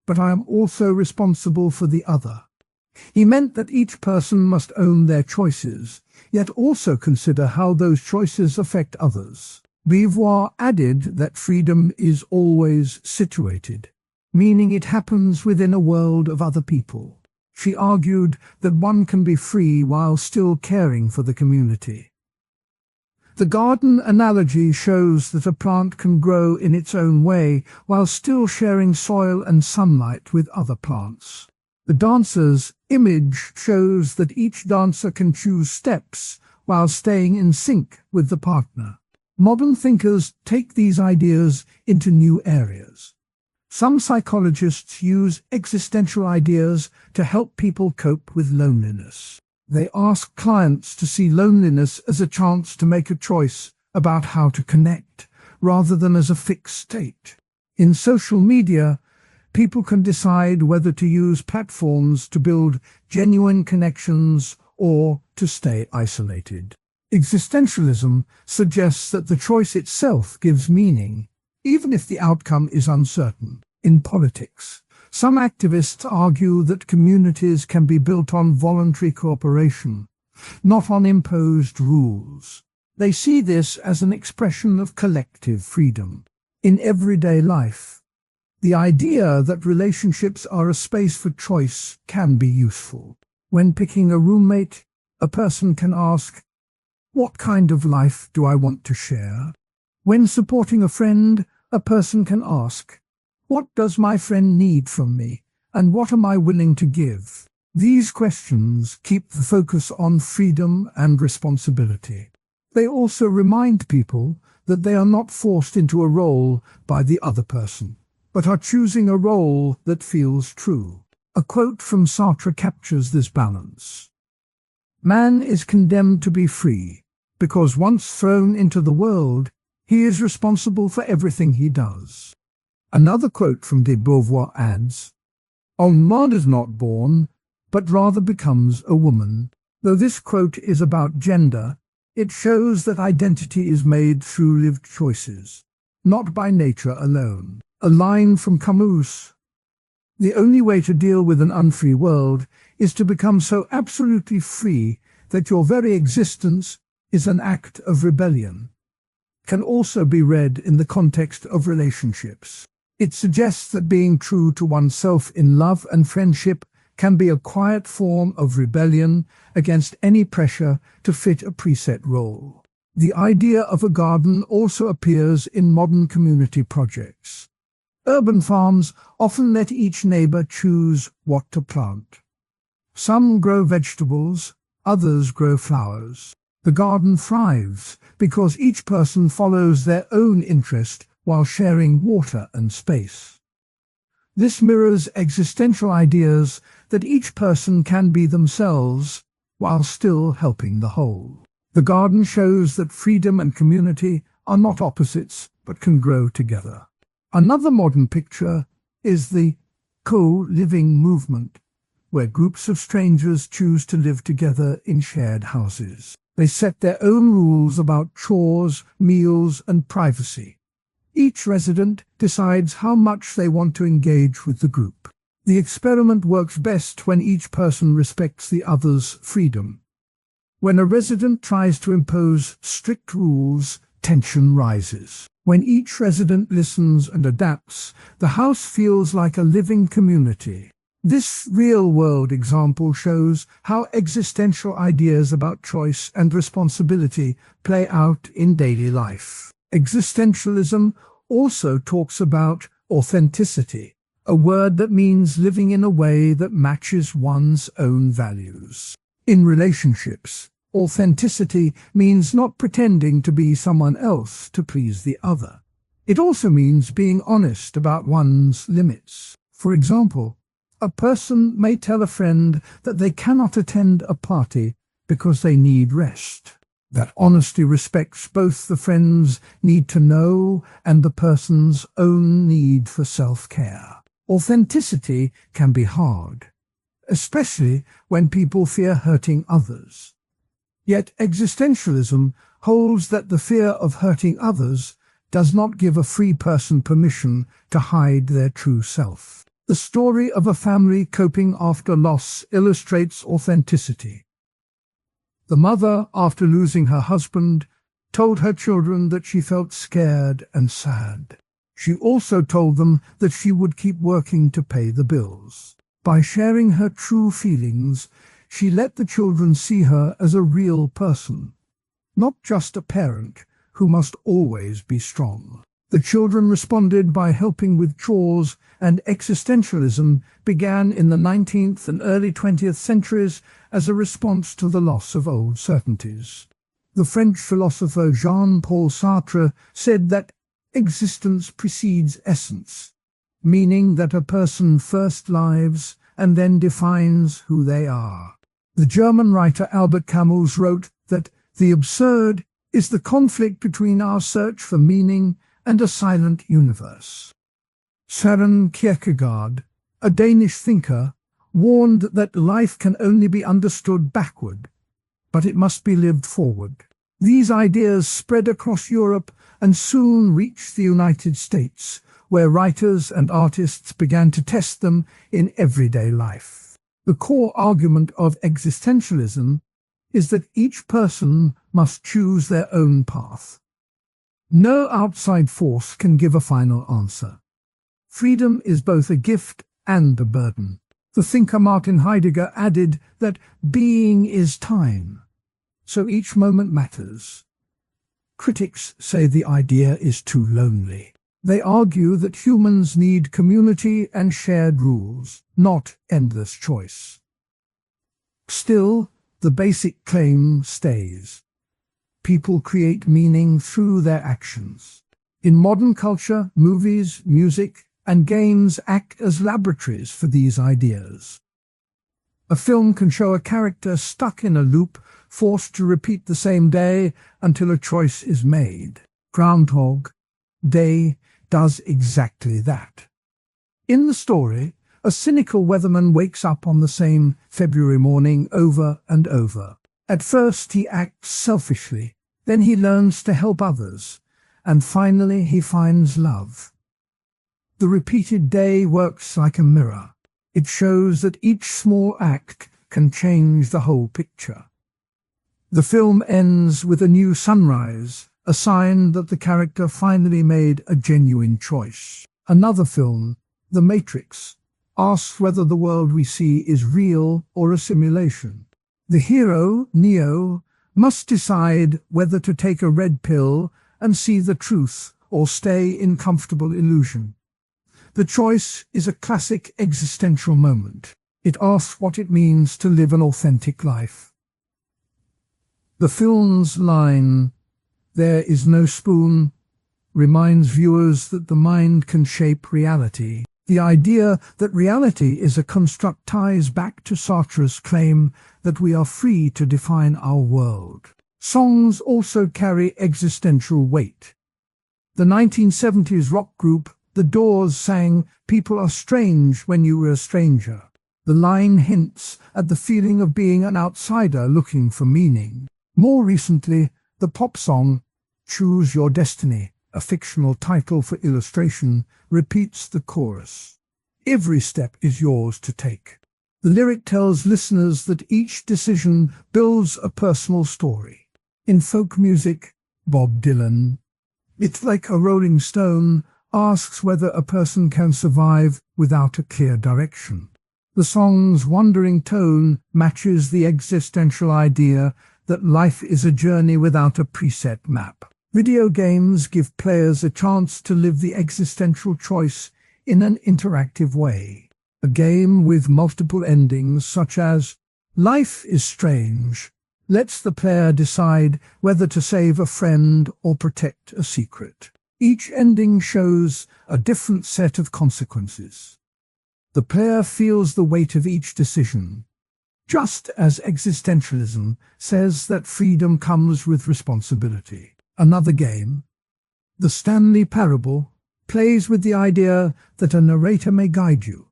but I am also responsible for the other." He meant that each person must own their choices, yet also consider how those choices affect others. Beauvoir added that freedom is always situated, meaning it happens within a world of other people. She argued that one can be free while still caring for the community. The garden analogy shows that a plant can grow in its own way while still sharing soil and sunlight with other plants. The dancer's image shows that each dancer can choose steps while staying in sync with the partner. Modern thinkers take these ideas into new areas. Some psychologists use existential ideas to help people cope with loneliness. They ask clients to see loneliness as a chance to make a choice about how to connect, rather than as a fixed state. In social media, people can decide whether to use platforms to build genuine connections or to stay isolated. Existentialism suggests that the choice itself gives meaning, even if the outcome is uncertain. In politics, some activists argue that communities can be built on voluntary cooperation, not on imposed rules. They see this as an expression of collective freedom. In everyday life, the idea that relationships are a space for choice can be useful. When picking a roommate, a person can ask, "What kind of life do I want to share?" When supporting a friend, a person can ask, "What does my friend need from me, and what am I willing to give?" These questions keep the focus on freedom and responsibility. They also remind people that they are not forced into a role by the other person, but are choosing a role that feels true. A quote from Sartre captures this balance. "Man is condemned to be free, because once thrown into the world, he is responsible for everything he does." Another quote from de Beauvoir adds, "Un man is not born, but rather becomes a woman." Though this quote is about gender, it shows that identity is made through lived choices, not by nature alone. A line from Camus: "The only way to deal with an unfree world is to become so absolutely free that your very existence is an act of rebellion," can also be read in the context of relationships. It suggests that being true to oneself in love and friendship can be a quiet form of rebellion against any pressure to fit a preset role. The idea of a garden also appears in modern community projects. Urban farms often let each neighbor choose what to plant. Some grow vegetables, others grow flowers. The garden thrives because each person follows their own interest while sharing water and space. This mirrors existential ideas that each person can be themselves while still helping the whole. The garden shows that freedom and community are not opposites but can grow together. Another modern picture is the co-living movement, where groups of strangers choose to live together in shared houses. They set their own rules about chores, meals, and privacy. Each resident decides how much they want to engage with the group. The experiment works best when each person respects the other's freedom. When a resident tries to impose strict rules, tension rises. When each resident listens and adapts, the house feels like a living community. This real-world example shows how existential ideas about choice and responsibility play out in daily life. Existentialism also talks about authenticity, a word that means living in a way that matches one's own values. In relationships, authenticity means not pretending to be someone else to please the other. It also means being honest about one's limits. For example, a person may tell a friend that they cannot attend a party because they need rest. That honesty respects both the friend's need to know and the person's own need for self-care. Authenticity can be hard, especially when people fear hurting others. Yet existentialism holds that the fear of hurting others does not give a free person permission to hide their true self. The story of a family coping after loss illustrates authenticity. The mother, after losing her husband, told her children that she felt scared and sad. She also told them that she would keep working to pay the bills. By sharing her true feelings, she let the children see her as a real person, not just a parent who must always be strong. The children responded by helping with chores, and existentialism began in the 19th and early 20th centuries as a response to the loss of old certainties. The French philosopher Jean-Paul Sartre said that existence precedes essence, meaning that a person first lives and then defines who they are. The German writer Albert Camus wrote that the absurd is the conflict between our search for meaning and a silent universe. Søren Kierkegaard, a Danish thinker, warned that life can only be understood backward, but it must be lived forward. These ideas spread across Europe and soon reached the United States, where writers and artists began to test them in everyday life. The core argument of existentialism is that each person must choose their own path. No outside force can give a final answer. Freedom is both a gift and a burden. The thinker Martin Heidegger added that being is time, so each moment matters. Critics say the idea is too lonely. They argue that humans need community and shared rules, not endless choice. Still, the basic claim stays. People create meaning through their actions. In modern culture, movies, music, and games act as laboratories for these ideas. A film can show a character stuck in a loop, forced to repeat the same day until a choice is made. Groundhog Day does exactly that. In the story, a cynical weatherman wakes up on the same February morning over and over. At first he acts selfishly, then he learns to help others, and finally he finds love. The repeated day works like a mirror. It shows that each small act can change the whole picture. The film ends with a new sunrise, a sign that the character finally made a genuine choice. Another film, The Matrix, asks whether the world we see is real or a simulation. The hero, Neo, must decide whether to take a red pill and see the truth or stay in comfortable illusion. The choice is a classic existential moment. It asks what it means to live an authentic life. The film's line, "There is no spoon," reminds viewers that the mind can shape reality. The idea that reality is a construct ties back to Sartre's claim that we are free to define our world. Songs also carry existential weight. The 1970s rock group The Doors sang "People are strange when you were a stranger." The line hints at the feeling of being an outsider looking for meaning. More recently, the pop song Choose Your Destiny, a fictional title for illustration, repeats the chorus. Every step is yours to take. The lyric tells listeners that each decision builds a personal story. In folk music, Bob Dylan, "It's Like a Rolling Stone," asks whether a person can survive without a clear direction. The song's wandering tone matches the existential idea that life is a journey without a preset map. Video games give players a chance to live the existential choice in an interactive way. A game with multiple endings, such as "Life is Strange," lets the player decide whether to save a friend or protect a secret. Each ending shows a different set of consequences. The player feels the weight of each decision, just as existentialism says that freedom comes with responsibility. Another game, The Stanley Parable, plays with the idea that a narrator may guide you,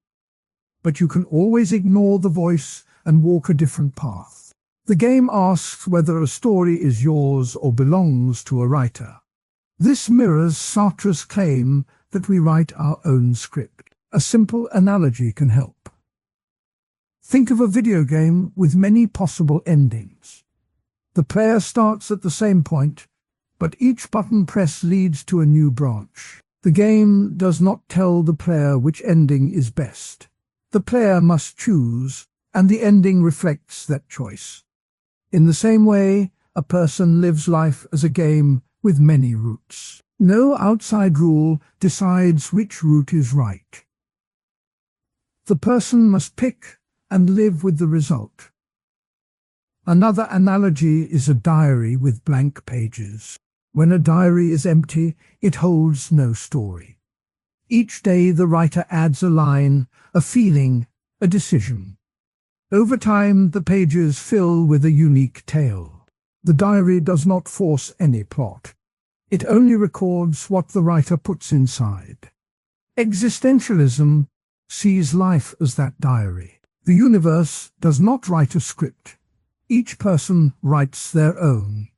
but you can always ignore the voice and walk a different path. The game asks whether a story is yours or belongs to a writer. This mirrors Sartre's claim that we write our own script. A simple analogy can help. Think of a video game with many possible endings. The player starts at the same point, but each button press leads to a new branch. The game does not tell the player which ending is best. The player must choose, and the ending reflects that choice. In the same way, a person lives life as a game with many routes. No outside rule decides which route is right. The person must pick and live with the result. Another analogy is a diary with blank pages. When a diary is empty, it holds no story. Each day the writer adds a line, a feeling, a decision. Over time, the pages fill with a unique tale. The diary does not force any plot. It only records what the writer puts inside. Existentialism sees life as that diary. The universe does not write a script. Each person writes their own.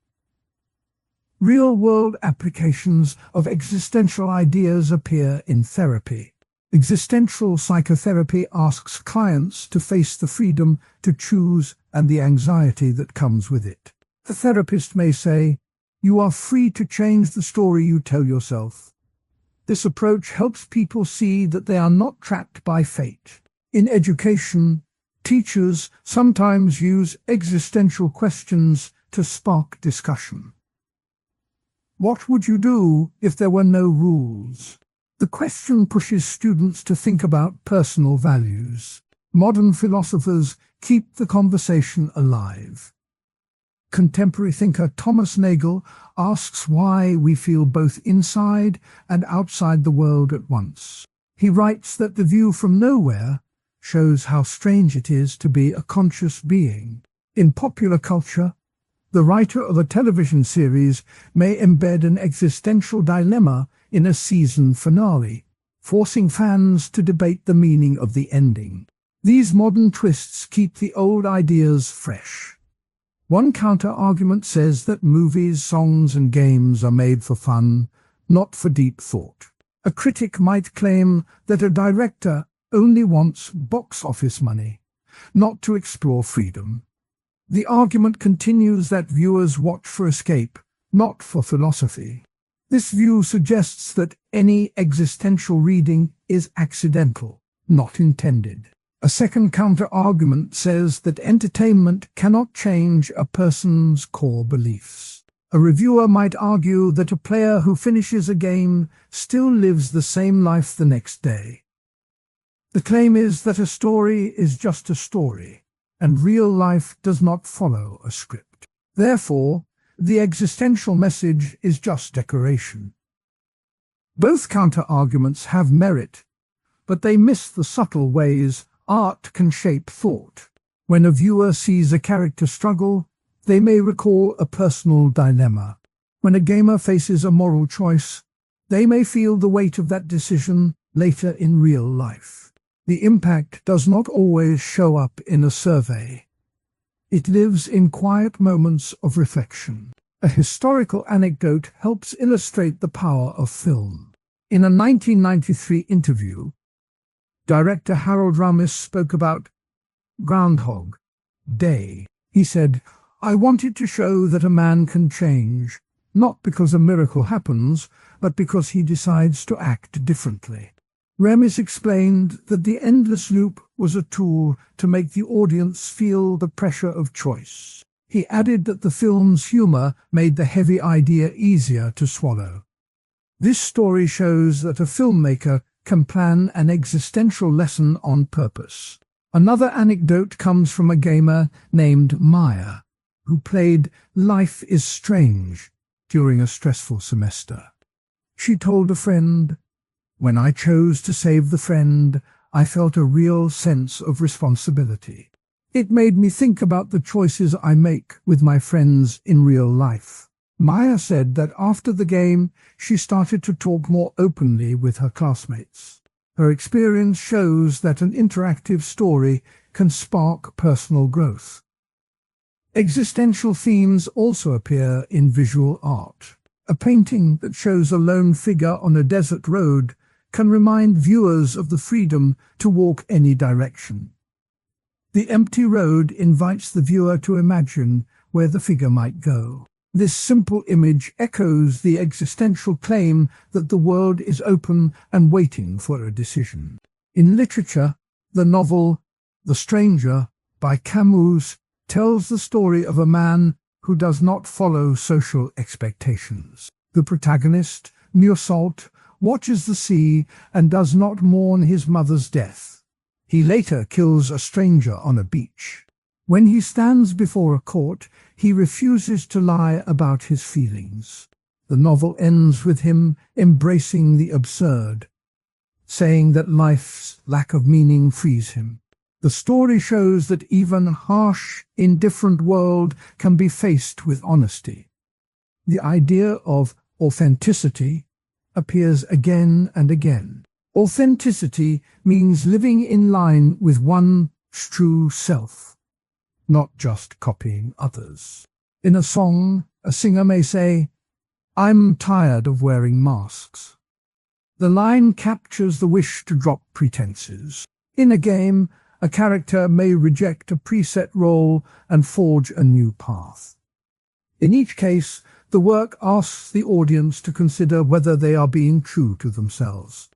Real-world applications of existential ideas appear in therapy. Existential psychotherapy asks clients to face the freedom to choose and the anxiety that comes with it. The therapist may say, "You are free to change the story you tell yourself." This approach helps people see that they are not trapped by fate. In education, teachers sometimes use existential questions to spark discussion. What would you do if there were no rules? The question pushes students to think about personal values. Modern philosophers keep the conversation alive. Contemporary thinker Thomas Nagel asks why we feel both inside and outside the world at once. He writes that the view from nowhere shows how strange it is to be a conscious being. In popular culture, the writer of a television series may embed an existential dilemma in a season finale, forcing fans to debate the meaning of the ending. These modern twists keep the old ideas fresh. One counter-argument says that movies, songs, and games are made for fun, not for deep thought. A critic might claim that a director only wants box office money, not to explore freedom. The argument continues that viewers watch for escape, not for philosophy. This view suggests that any existential reading is accidental, not intended. A second counter-argument says that entertainment cannot change a person's core beliefs. A reviewer might argue that a player who finishes a game still lives the same life the next day. The claim is that a story is just a story, and real life does not follow a script. Therefore, the existential message is just decoration. Both counter-arguments have merit, but they miss the subtle ways art can shape thought. When a viewer sees a character struggle, they may recall a personal dilemma. When a gamer faces a moral choice, they may feel the weight of that decision later in real life. The impact does not always show up in a survey. It lives in quiet moments of reflection. A historical anecdote helps illustrate the power of film. In a 1993 interview, director Harold Ramis spoke about Groundhog Day. He said, "I wanted to show that a man can change, not because a miracle happens, but because he decides to act differently." Ramis explained that the endless loop was a tool to make the audience feel the pressure of choice. He added that the film's humor made the heavy idea easier to swallow. This story shows that a filmmaker can plan an existential lesson on purpose. Another anecdote comes from a gamer named Maya, who played Life is Strange during a stressful semester. She told a friend, "When I chose to save the friend, I felt a real sense of responsibility. It made me think about the choices I make with my friends in real life." Maya said that after the game, she started to talk more openly with her classmates. Her experience shows that an interactive story can spark personal growth. Existential themes also appear in visual art. A painting that shows a lone figure on a desert road can remind viewers of the freedom to walk any direction. The empty road invites the viewer to imagine where the figure might go. This simple image echoes the existential claim that the world is open and waiting for a decision. In literature, the novel The Stranger by Camus tells the story of a man who does not follow social expectations. The protagonist, Mursalt, watches the sea and does not mourn his mother's death. He later kills a stranger on a beach. When he stands before a court, he refuses to lie about his feelings. The novel ends with him embracing the absurd, saying that life's lack of meaning frees him. The story shows that even harsh, indifferent world can be faced with honesty. The idea of authenticity appears again and again. Authenticity means living in line with one's true self, not just copying others. In a song, a singer may say, "I'm tired of wearing masks." The line captures the wish to drop pretenses. In a game, a character may reject a preset role and forge a new path. In each case, the work asks the audience to consider whether they are being true to themselves.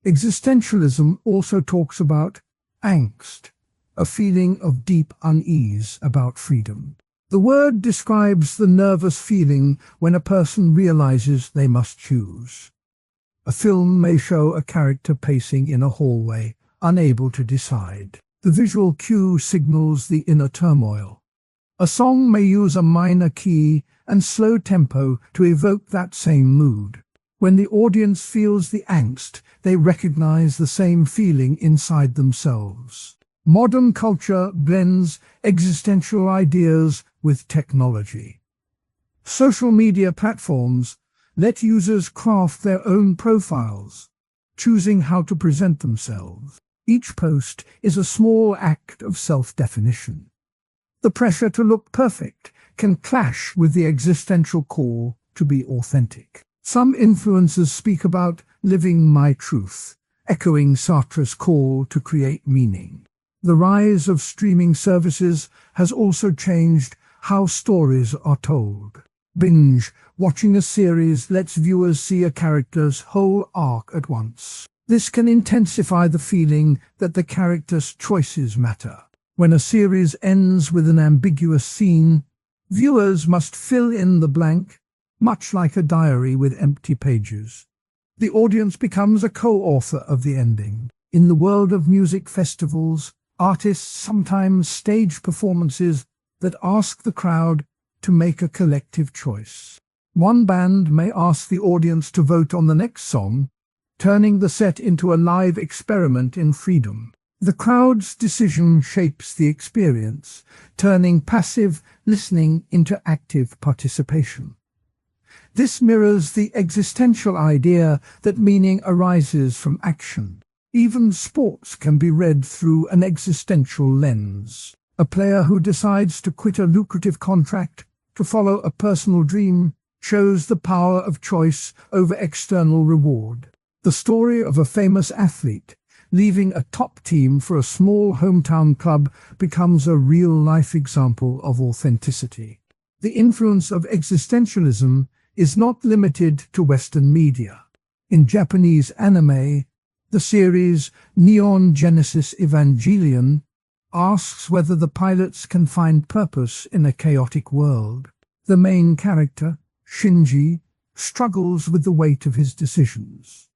Existentialism also talks about angst, a feeling of deep unease about freedom. The word describes the nervous feeling when a person realizes they must choose. A film may show a character pacing in a hallway, unable to decide. The visual cue signals the inner turmoil. A song may use a minor key and slow tempo to evoke that same mood. When the audience feels the angst, they recognize the same feeling inside themselves. Modern culture blends existential ideas with technology. Social media platforms let users craft their own profiles, choosing how to present themselves. Each post is a small act of self-definition. The pressure to look perfect can clash with the existential call to be authentic. Some influencers speak about living my truth, echoing Sartre's call to create meaning. The rise of streaming services has also changed how stories are told. Binge watching a series lets viewers see a character's whole arc at once. This can intensify the feeling that the character's choices matter. When a series ends with an ambiguous scene, viewers must fill in the blank, much like a diary with empty pages. The audience becomes a co-author of the ending. In the world of music festivals, artists sometimes stage performances that ask the crowd to make a collective choice. One band may ask the audience to vote on the next song, turning the set into a live experiment in freedom. The crowd's decision shapes the experience, turning passive listening into active participation. This mirrors the existential idea that meaning arises from action. Even sports can be read through an existential lens. A player who decides to quit a lucrative contract to follow a personal dream shows the power of choice over external reward. The story of a famous athlete leaving a top team for a small hometown club becomes a real-life example of authenticity. The influence of existentialism is not limited to Western media. In Japanese anime, the series Neon Genesis Evangelion asks whether the pilots can find purpose in a chaotic world. The main character, Shinji, struggles with the weight of his decisions.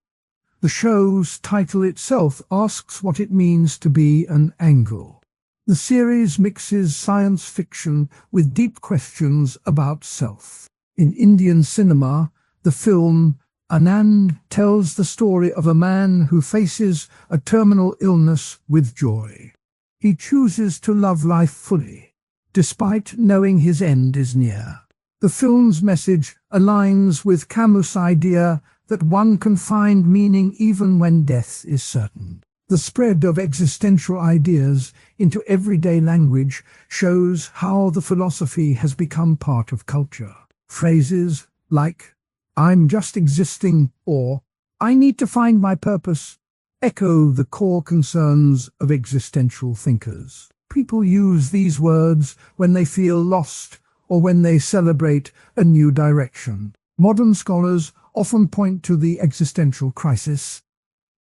The show's title itself asks what it means to be an angel. The series mixes science fiction with deep questions about self. In Indian cinema, the film Anand tells the story of a man who faces a terminal illness with joy. He chooses to love life fully, despite knowing his end is near. The film's message aligns with Camus' idea that one can find meaning even when death is certain. The spread of existential ideas into everyday language shows how the philosophy has become part of culture. Phrases like, "I'm just existing," or "I need to find my purpose," echo the core concerns of existential thinkers. People use these words when they feel lost or when they celebrate a new direction. Modern scholars often point to the existential crisis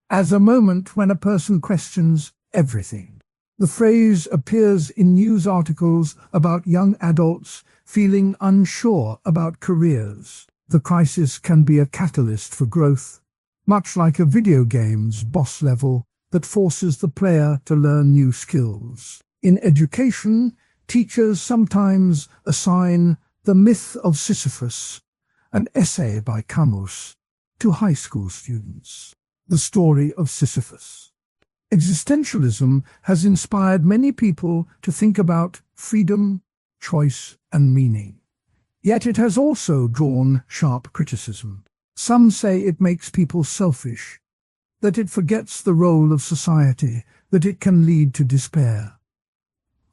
as a moment when a person questions everything. The phrase appears in news articles about young adults feeling unsure about careers. The crisis can be a catalyst for growth, much like a video game's boss level that forces the player to learn new skills. In education, teachers sometimes assign The Myth of Sisyphus, an essay by Camus, to high school students. The story of Sisyphus. Existentialism has inspired many people to think about freedom, choice, and meaning. Yet it has also drawn sharp criticism. Some say it makes people selfish, that it forgets the role of society, that it can lead to despair.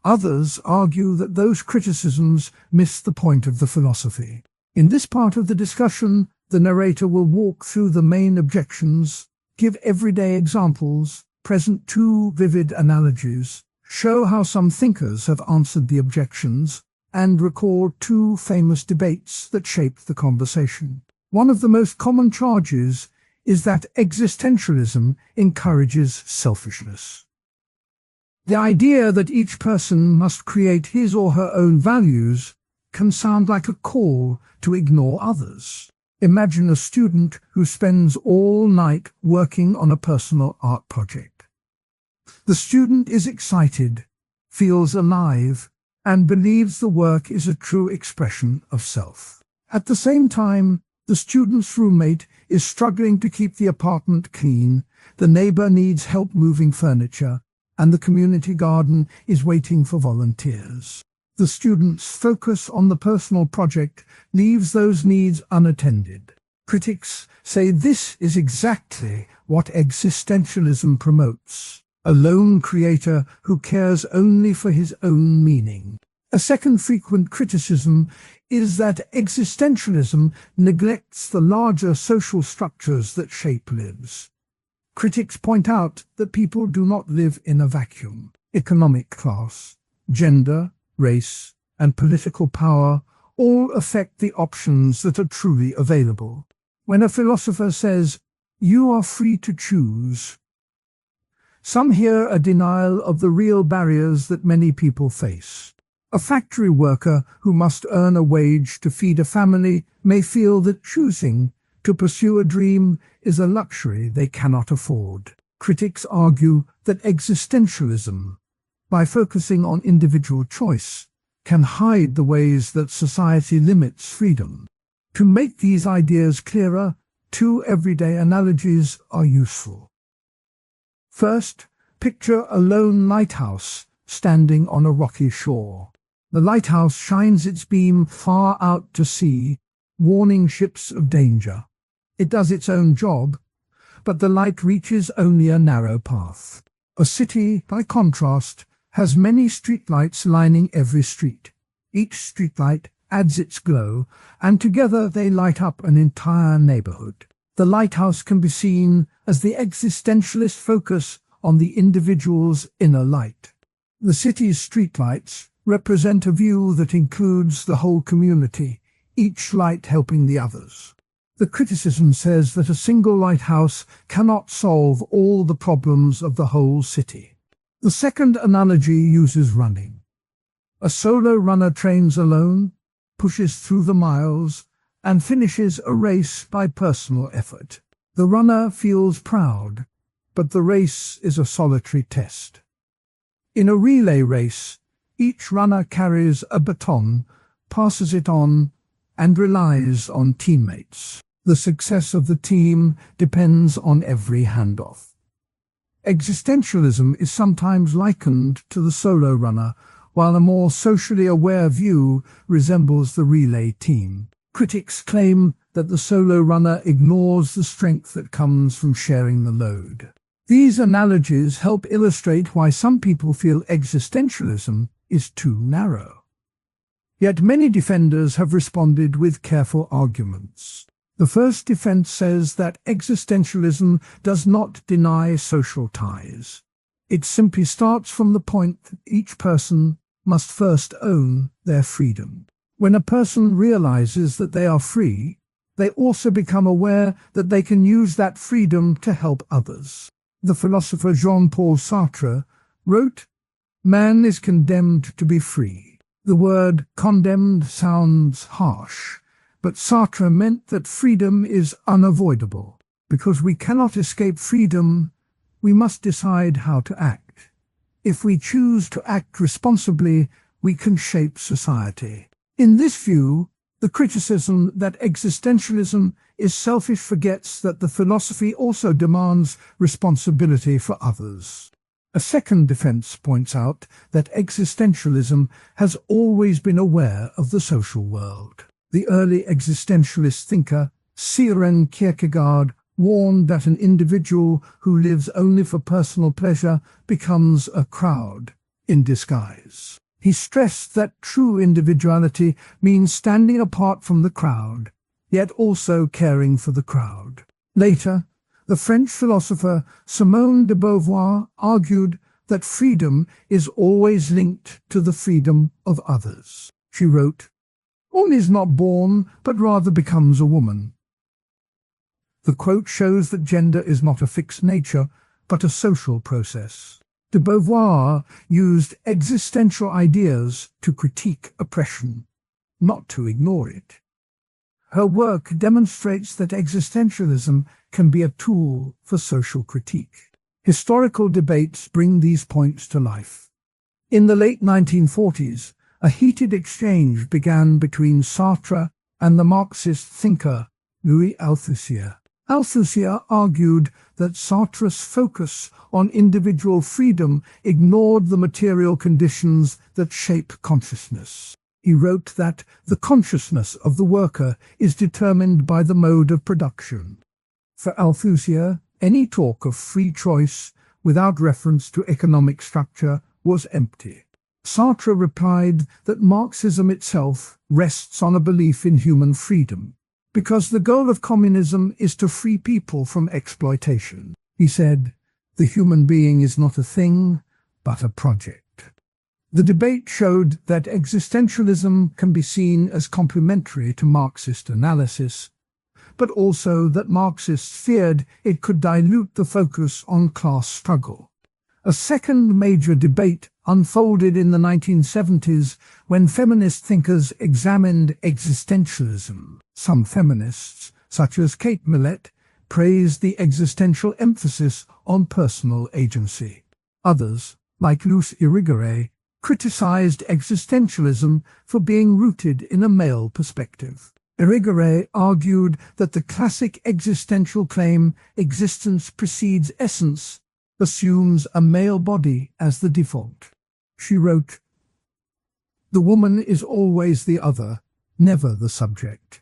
Others argue that those criticisms miss the point of the philosophy. In this part of the discussion, The narrator will walk through the main objections, give everyday examples, present two vivid analogies, show how some thinkers have answered the objections, and record two famous debates that shaped the conversation. One of the most common charges is that existentialism encourages selfishness. The idea that each person must create his or her own values can sound like a call to ignore others. Imagine a student who spends all night working on a personal art project. The student is excited, feels alive, and believes the work is a true expression of self. At the same time, the student's roommate is struggling to keep the apartment clean, the neighbor needs help moving furniture, and the community garden is waiting for volunteers. The student's focus on the personal project leaves those needs unattended. Critics say this is exactly what existentialism promotes: a lone creator who cares only for his own meaning. A second frequent criticism is that existentialism neglects the larger social structures that shape lives. Critics point out that people do not live in a vacuum. Economic class, gender, race, and political power all affect the options that are truly available. When a philosopher says, "You are free to choose," some hear a denial of the real barriers that many people face. A factory worker who must earn a wage to feed a family may feel that choosing to pursue a dream is a luxury they cannot afford. Critics argue that existentialism, by focusing on individual choice, can hide the ways that society limits freedom. To make these ideas clearer, two everyday analogies are useful. First, picture a lone lighthouse standing on a rocky shore. The lighthouse shines its beam far out to sea, warning ships of danger. It does its own job, but the light reaches only a narrow path. A city, by contrast, has many streetlights lining every street. Each streetlight adds its glow, and together they light up an entire neighborhood. The lighthouse can be seen as the existentialist focus on the individual's inner light. The city's streetlights represent a view that includes the whole community, each light helping the others. The criticism says that a single lighthouse cannot solve all the problems of the whole city. The second analogy uses running. A solo runner trains alone, pushes through the miles, and finishes a race by personal effort. The runner feels proud, but the race is a solitary test. In a relay race, each runner carries a baton, passes it on, and relies on teammates. The success of the team depends on every handoff. Existentialism is sometimes likened to the solo runner, while a more socially aware view resembles the relay team. Critics claim that the solo runner ignores the strength that comes from sharing the load. These analogies help illustrate why some people feel existentialism is too narrow. Yet many defenders have responded with careful arguments. The first defense says that existentialism does not deny social ties. It simply starts from the point that each person must first own their freedom. When a person realizes that they are free, they also become aware that they can use that freedom to help others. The philosopher Jean-Paul Sartre wrote, "Man is condemned to be free." The word condemned sounds harsh, but Sartre meant that freedom is unavoidable. Because we cannot escape freedom, we must decide how to act. If we choose to act responsibly, we can shape society. In this view, the criticism that existentialism is selfish forgets that the philosophy also demands responsibility for others. A second defense points out that existentialism has always been aware of the social world. The early existentialist thinker, Søren Kierkegaard, warned that an individual who lives only for personal pleasure becomes a crowd in disguise. He stressed that true individuality means standing apart from the crowd, yet also caring for the crowd. Later, the French philosopher Simone de Beauvoir argued that freedom is always linked to the freedom of others. She wrote, "One is not born, but rather becomes a woman." The quote shows that gender is not a fixed nature, but a social process. De Beauvoir used existential ideas to critique oppression, not to ignore it. Her work demonstrates that existentialism can be a tool for social critique. Historical debates bring these points to life. In the late 1940s, a heated exchange began between Sartre and the Marxist thinker Louis Althusser. Althusser argued that Sartre's focus on individual freedom ignored the material conditions that shape consciousness. He wrote that the consciousness of the worker is determined by the mode of production. For Althusser, any talk of free choice without reference to economic structure was empty. Sartre replied that Marxism itself rests on a belief in human freedom, because the goal of communism is to free people from exploitation. He said, "The human being is not a thing, but a project." The debate showed that existentialism can be seen as complementary to Marxist analysis, but also that Marxists feared it could dilute the focus on class struggle. A second major debate unfolded in the 1970s when feminist thinkers examined existentialism. Some feminists, such as Kate Millett, praised the existential emphasis on personal agency. Others, like Luce Irigaray, criticized existentialism for being rooted in a male perspective. Irigaray argued that the classic existential claim, existence precedes essence, assumes a male body as the default. She wrote, "The woman is always the other, never the subject."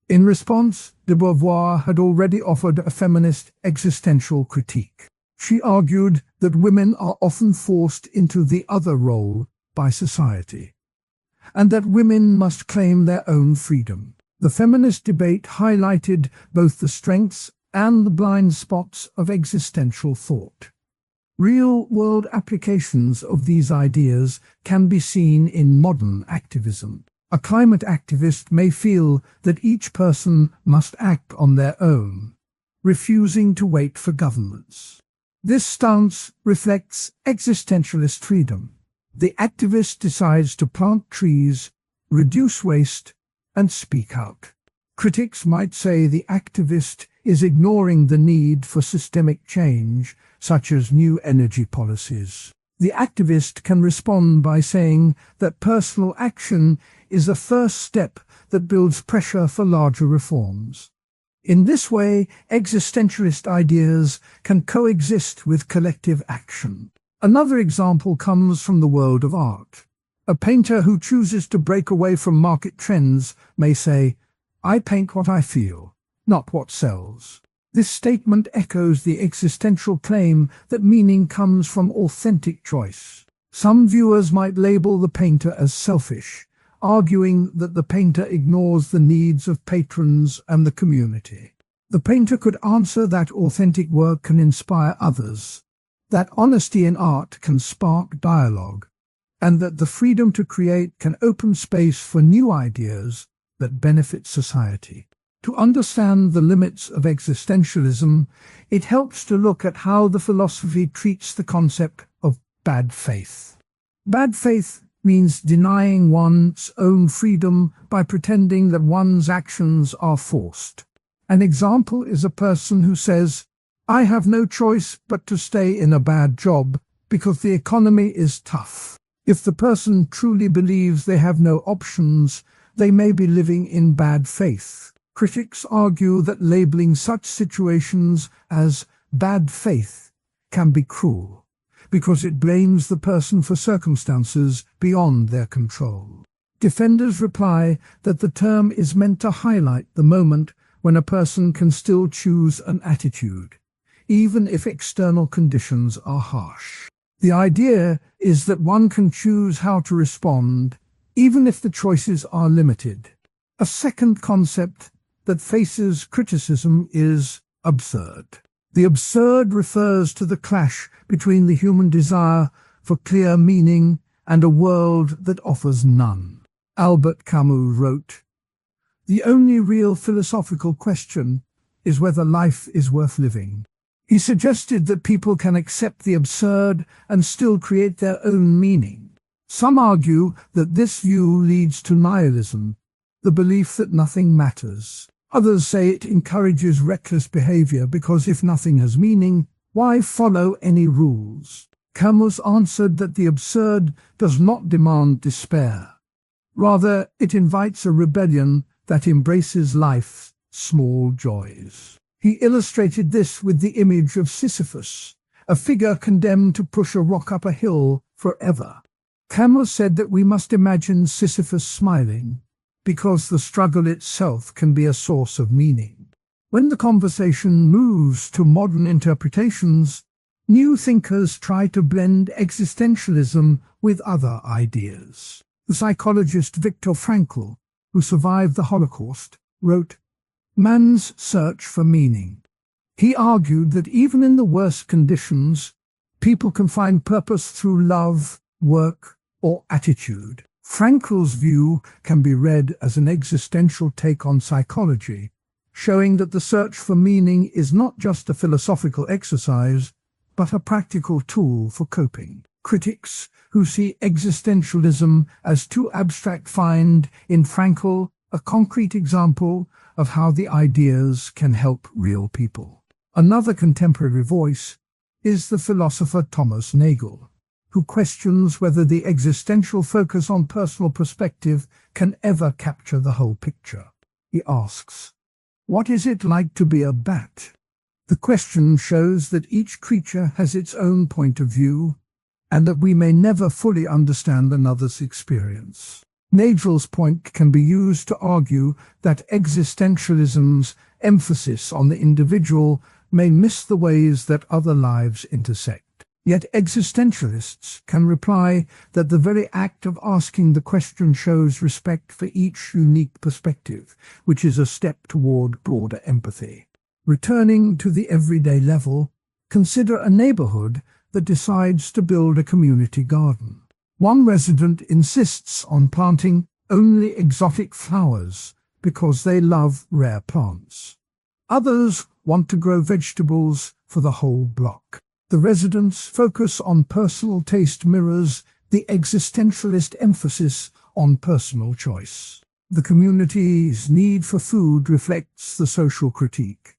In response, de Beauvoir had already offered a feminist existential critique. She argued that women are often forced into the other role by society, and that women must claim their own freedom. The feminist debate highlighted both the strengths and the blind spots of existential thought. Real-world applications of these ideas can be seen in modern activism. A climate activist may feel that each person must act on their own, refusing to wait for governments. This stance reflects existentialist freedom. The activist decides to plant trees, reduce waste, and speak out. Critics might say the activist is ignoring the need for systemic change, such as new energy policies. The activist can respond by saying that personal action is a first step that builds pressure for larger reforms. In this way, existentialist ideas can coexist with collective action. Another example comes from the world of art. A painter who chooses to break away from market trends may say, "I paint what I feel, not what sells." This statement echoes the existential claim that meaning comes from authentic choice. Some viewers might label the painter as selfish, arguing that the painter ignores the needs of patrons and the community. The painter could answer that authentic work can inspire others, that honesty in art can spark dialogue, and that the freedom to create can open space for new ideas that benefit society. To understand the limits of existentialism, it helps to look at how the philosophy treats the concept of bad faith. Bad faith means denying one's own freedom by pretending that one's actions are forced. An example is a person who says, "I have no choice but to stay in a bad job because the economy is tough." If the person truly believes they have no options, they may be living in bad faith. Critics argue that labeling such situations as bad faith can be cruel, because it blames the person for circumstances beyond their control. Defenders reply that the term is meant to highlight the moment when a person can still choose an attitude, even if external conditions are harsh. The idea is that one can choose how to respond, even if the choices are limited. A second concept that faces criticism is absurd. The absurd refers to the clash between the human desire for clear meaning and a world that offers none. Albert Camus wrote, "The only real philosophical question is whether life is worth living." He suggested that people can accept the absurd and still create their own meaning. Some argue that this view leads to nihilism, the belief that nothing matters. Others say it encourages reckless behavior because if nothing has meaning, why follow any rules? Camus answered that the absurd does not demand despair. Rather, it invites a rebellion that embraces life's small joys. He illustrated this with the image of Sisyphus, a figure condemned to push a rock up a hill forever. Camus said that we must imagine Sisyphus smiling, because the struggle itself can be a source of meaning. When the conversation moves to modern interpretations, new thinkers try to blend existentialism with other ideas. The psychologist Viktor Frankl, who survived the Holocaust, wrote, "Man's search for meaning." He argued that even in the worst conditions, people can find purpose through love, work, or attitude. Frankl's view can be read as an existential take on psychology, showing that the search for meaning is not just a philosophical exercise, but a practical tool for coping. Critics who see existentialism as too abstract find in Frankl a concrete example of how the ideas can help real people. Another contemporary voice is the philosopher Thomas Nagel, who questions whether the existential focus on personal perspective can ever capture the whole picture. He asks, "What is it like to be a bat?" The question shows that each creature has its own point of view, and that we may never fully understand another's experience. Nagel's point can be used to argue that existentialism's emphasis on the individual may miss the ways that other lives intersect. Yet existentialists can reply that the very act of asking the question shows respect for each unique perspective, which is a step toward broader empathy. Returning to the everyday level, consider a neighborhood that decides to build a community garden. One resident insists on planting only exotic flowers because they love rare plants. Others want to grow vegetables for the whole block. The residents' focus on personal taste mirrors the existentialist emphasis on personal choice. The community's need for food reflects the social critique.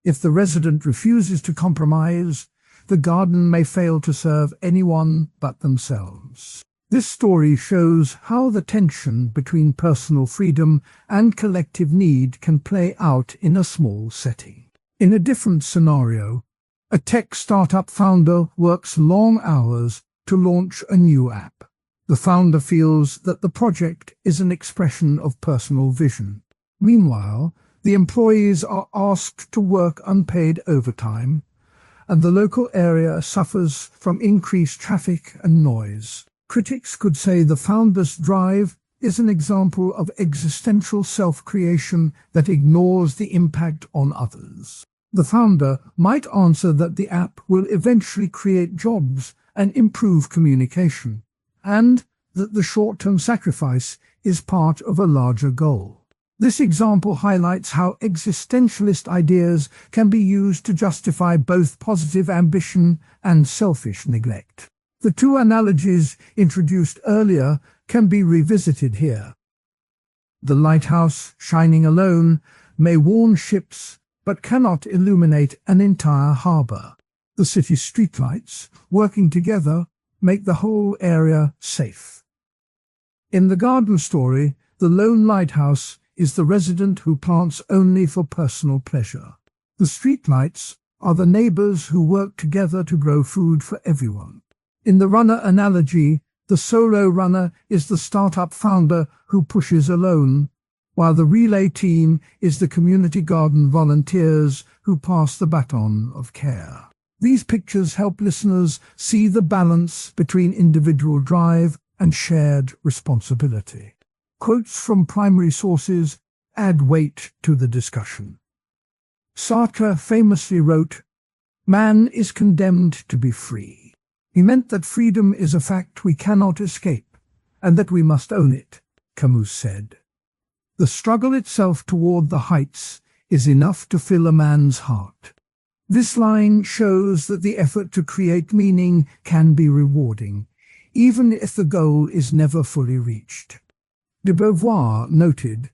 If the resident refuses to compromise, the garden may fail to serve anyone but themselves. This story shows how the tension between personal freedom and collective need can play out in a small setting. In a different scenario, a tech startup founder works long hours to launch a new app. The founder feels that the project is an expression of personal vision. Meanwhile, the employees are asked to work unpaid overtime, and the local area suffers from increased traffic and noise. Critics could say the founder's drive is an example of existential self-creation that ignores the impact on others. The founder might answer that the app will eventually create jobs and improve communication, and that the short-term sacrifice is part of a larger goal. This example highlights how existentialist ideas can be used to justify both positive ambition and selfish neglect. The two analogies introduced earlier can be revisited here. The lighthouse, shining alone, may warn ships but cannot illuminate an entire harbor. The city's streetlights, working together, make the whole area safe. In the garden story, the lone lighthouse is the resident who plants only for personal pleasure. The streetlights are the neighbors who work together to grow food for everyone. In the runner analogy, the solo runner is the startup founder who pushes alone, while the relay team is the community garden volunteers who pass the baton of care. These pictures help listeners see the balance between individual drive and shared responsibility. Quotes from primary sources: add weight to the discussion. Sartre famously wrote, "Man is condemned to be free." He meant that freedom is a fact we cannot escape, and that we must own it, Camus said. The struggle itself toward the heights is enough to fill a man's heart. This line shows that the effort to create meaning can be rewarding, even if the goal is never fully reached. De Beauvoir noted,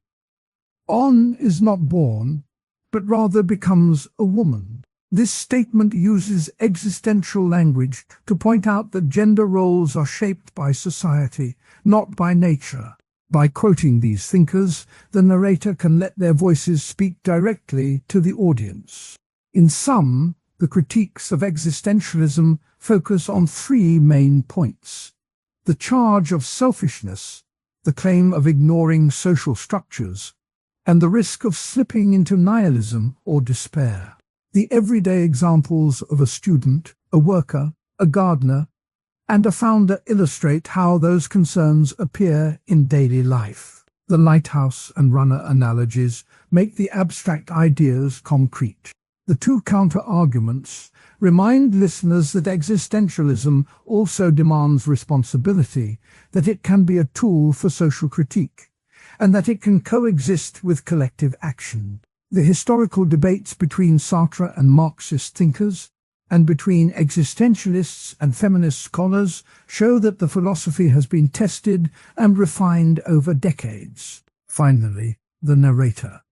"On is not born, but rather becomes a woman." This statement uses existential language to point out that gender roles are shaped by society, not by nature. By quoting these thinkers, the narrator can let their voices speak directly to the audience. In sum, the critiques of existentialism focus on three main points: the charge of selfishness, the claim of ignoring social structures, and the risk of slipping into nihilism or despair. The everyday examples of a student, a worker, a gardener, and a founder illustrate how those concerns appear in daily life. The lighthouse and runner analogies make the abstract ideas concrete. The two counter-arguments remind listeners that existentialism also demands responsibility, that it can be a tool for social critique, and that it can coexist with collective action. The historical debates between Sartre and Marxist thinkers, and between existentialists and feminist scholars, show that the philosophy has been tested and refined over decades. Finally, the narrator.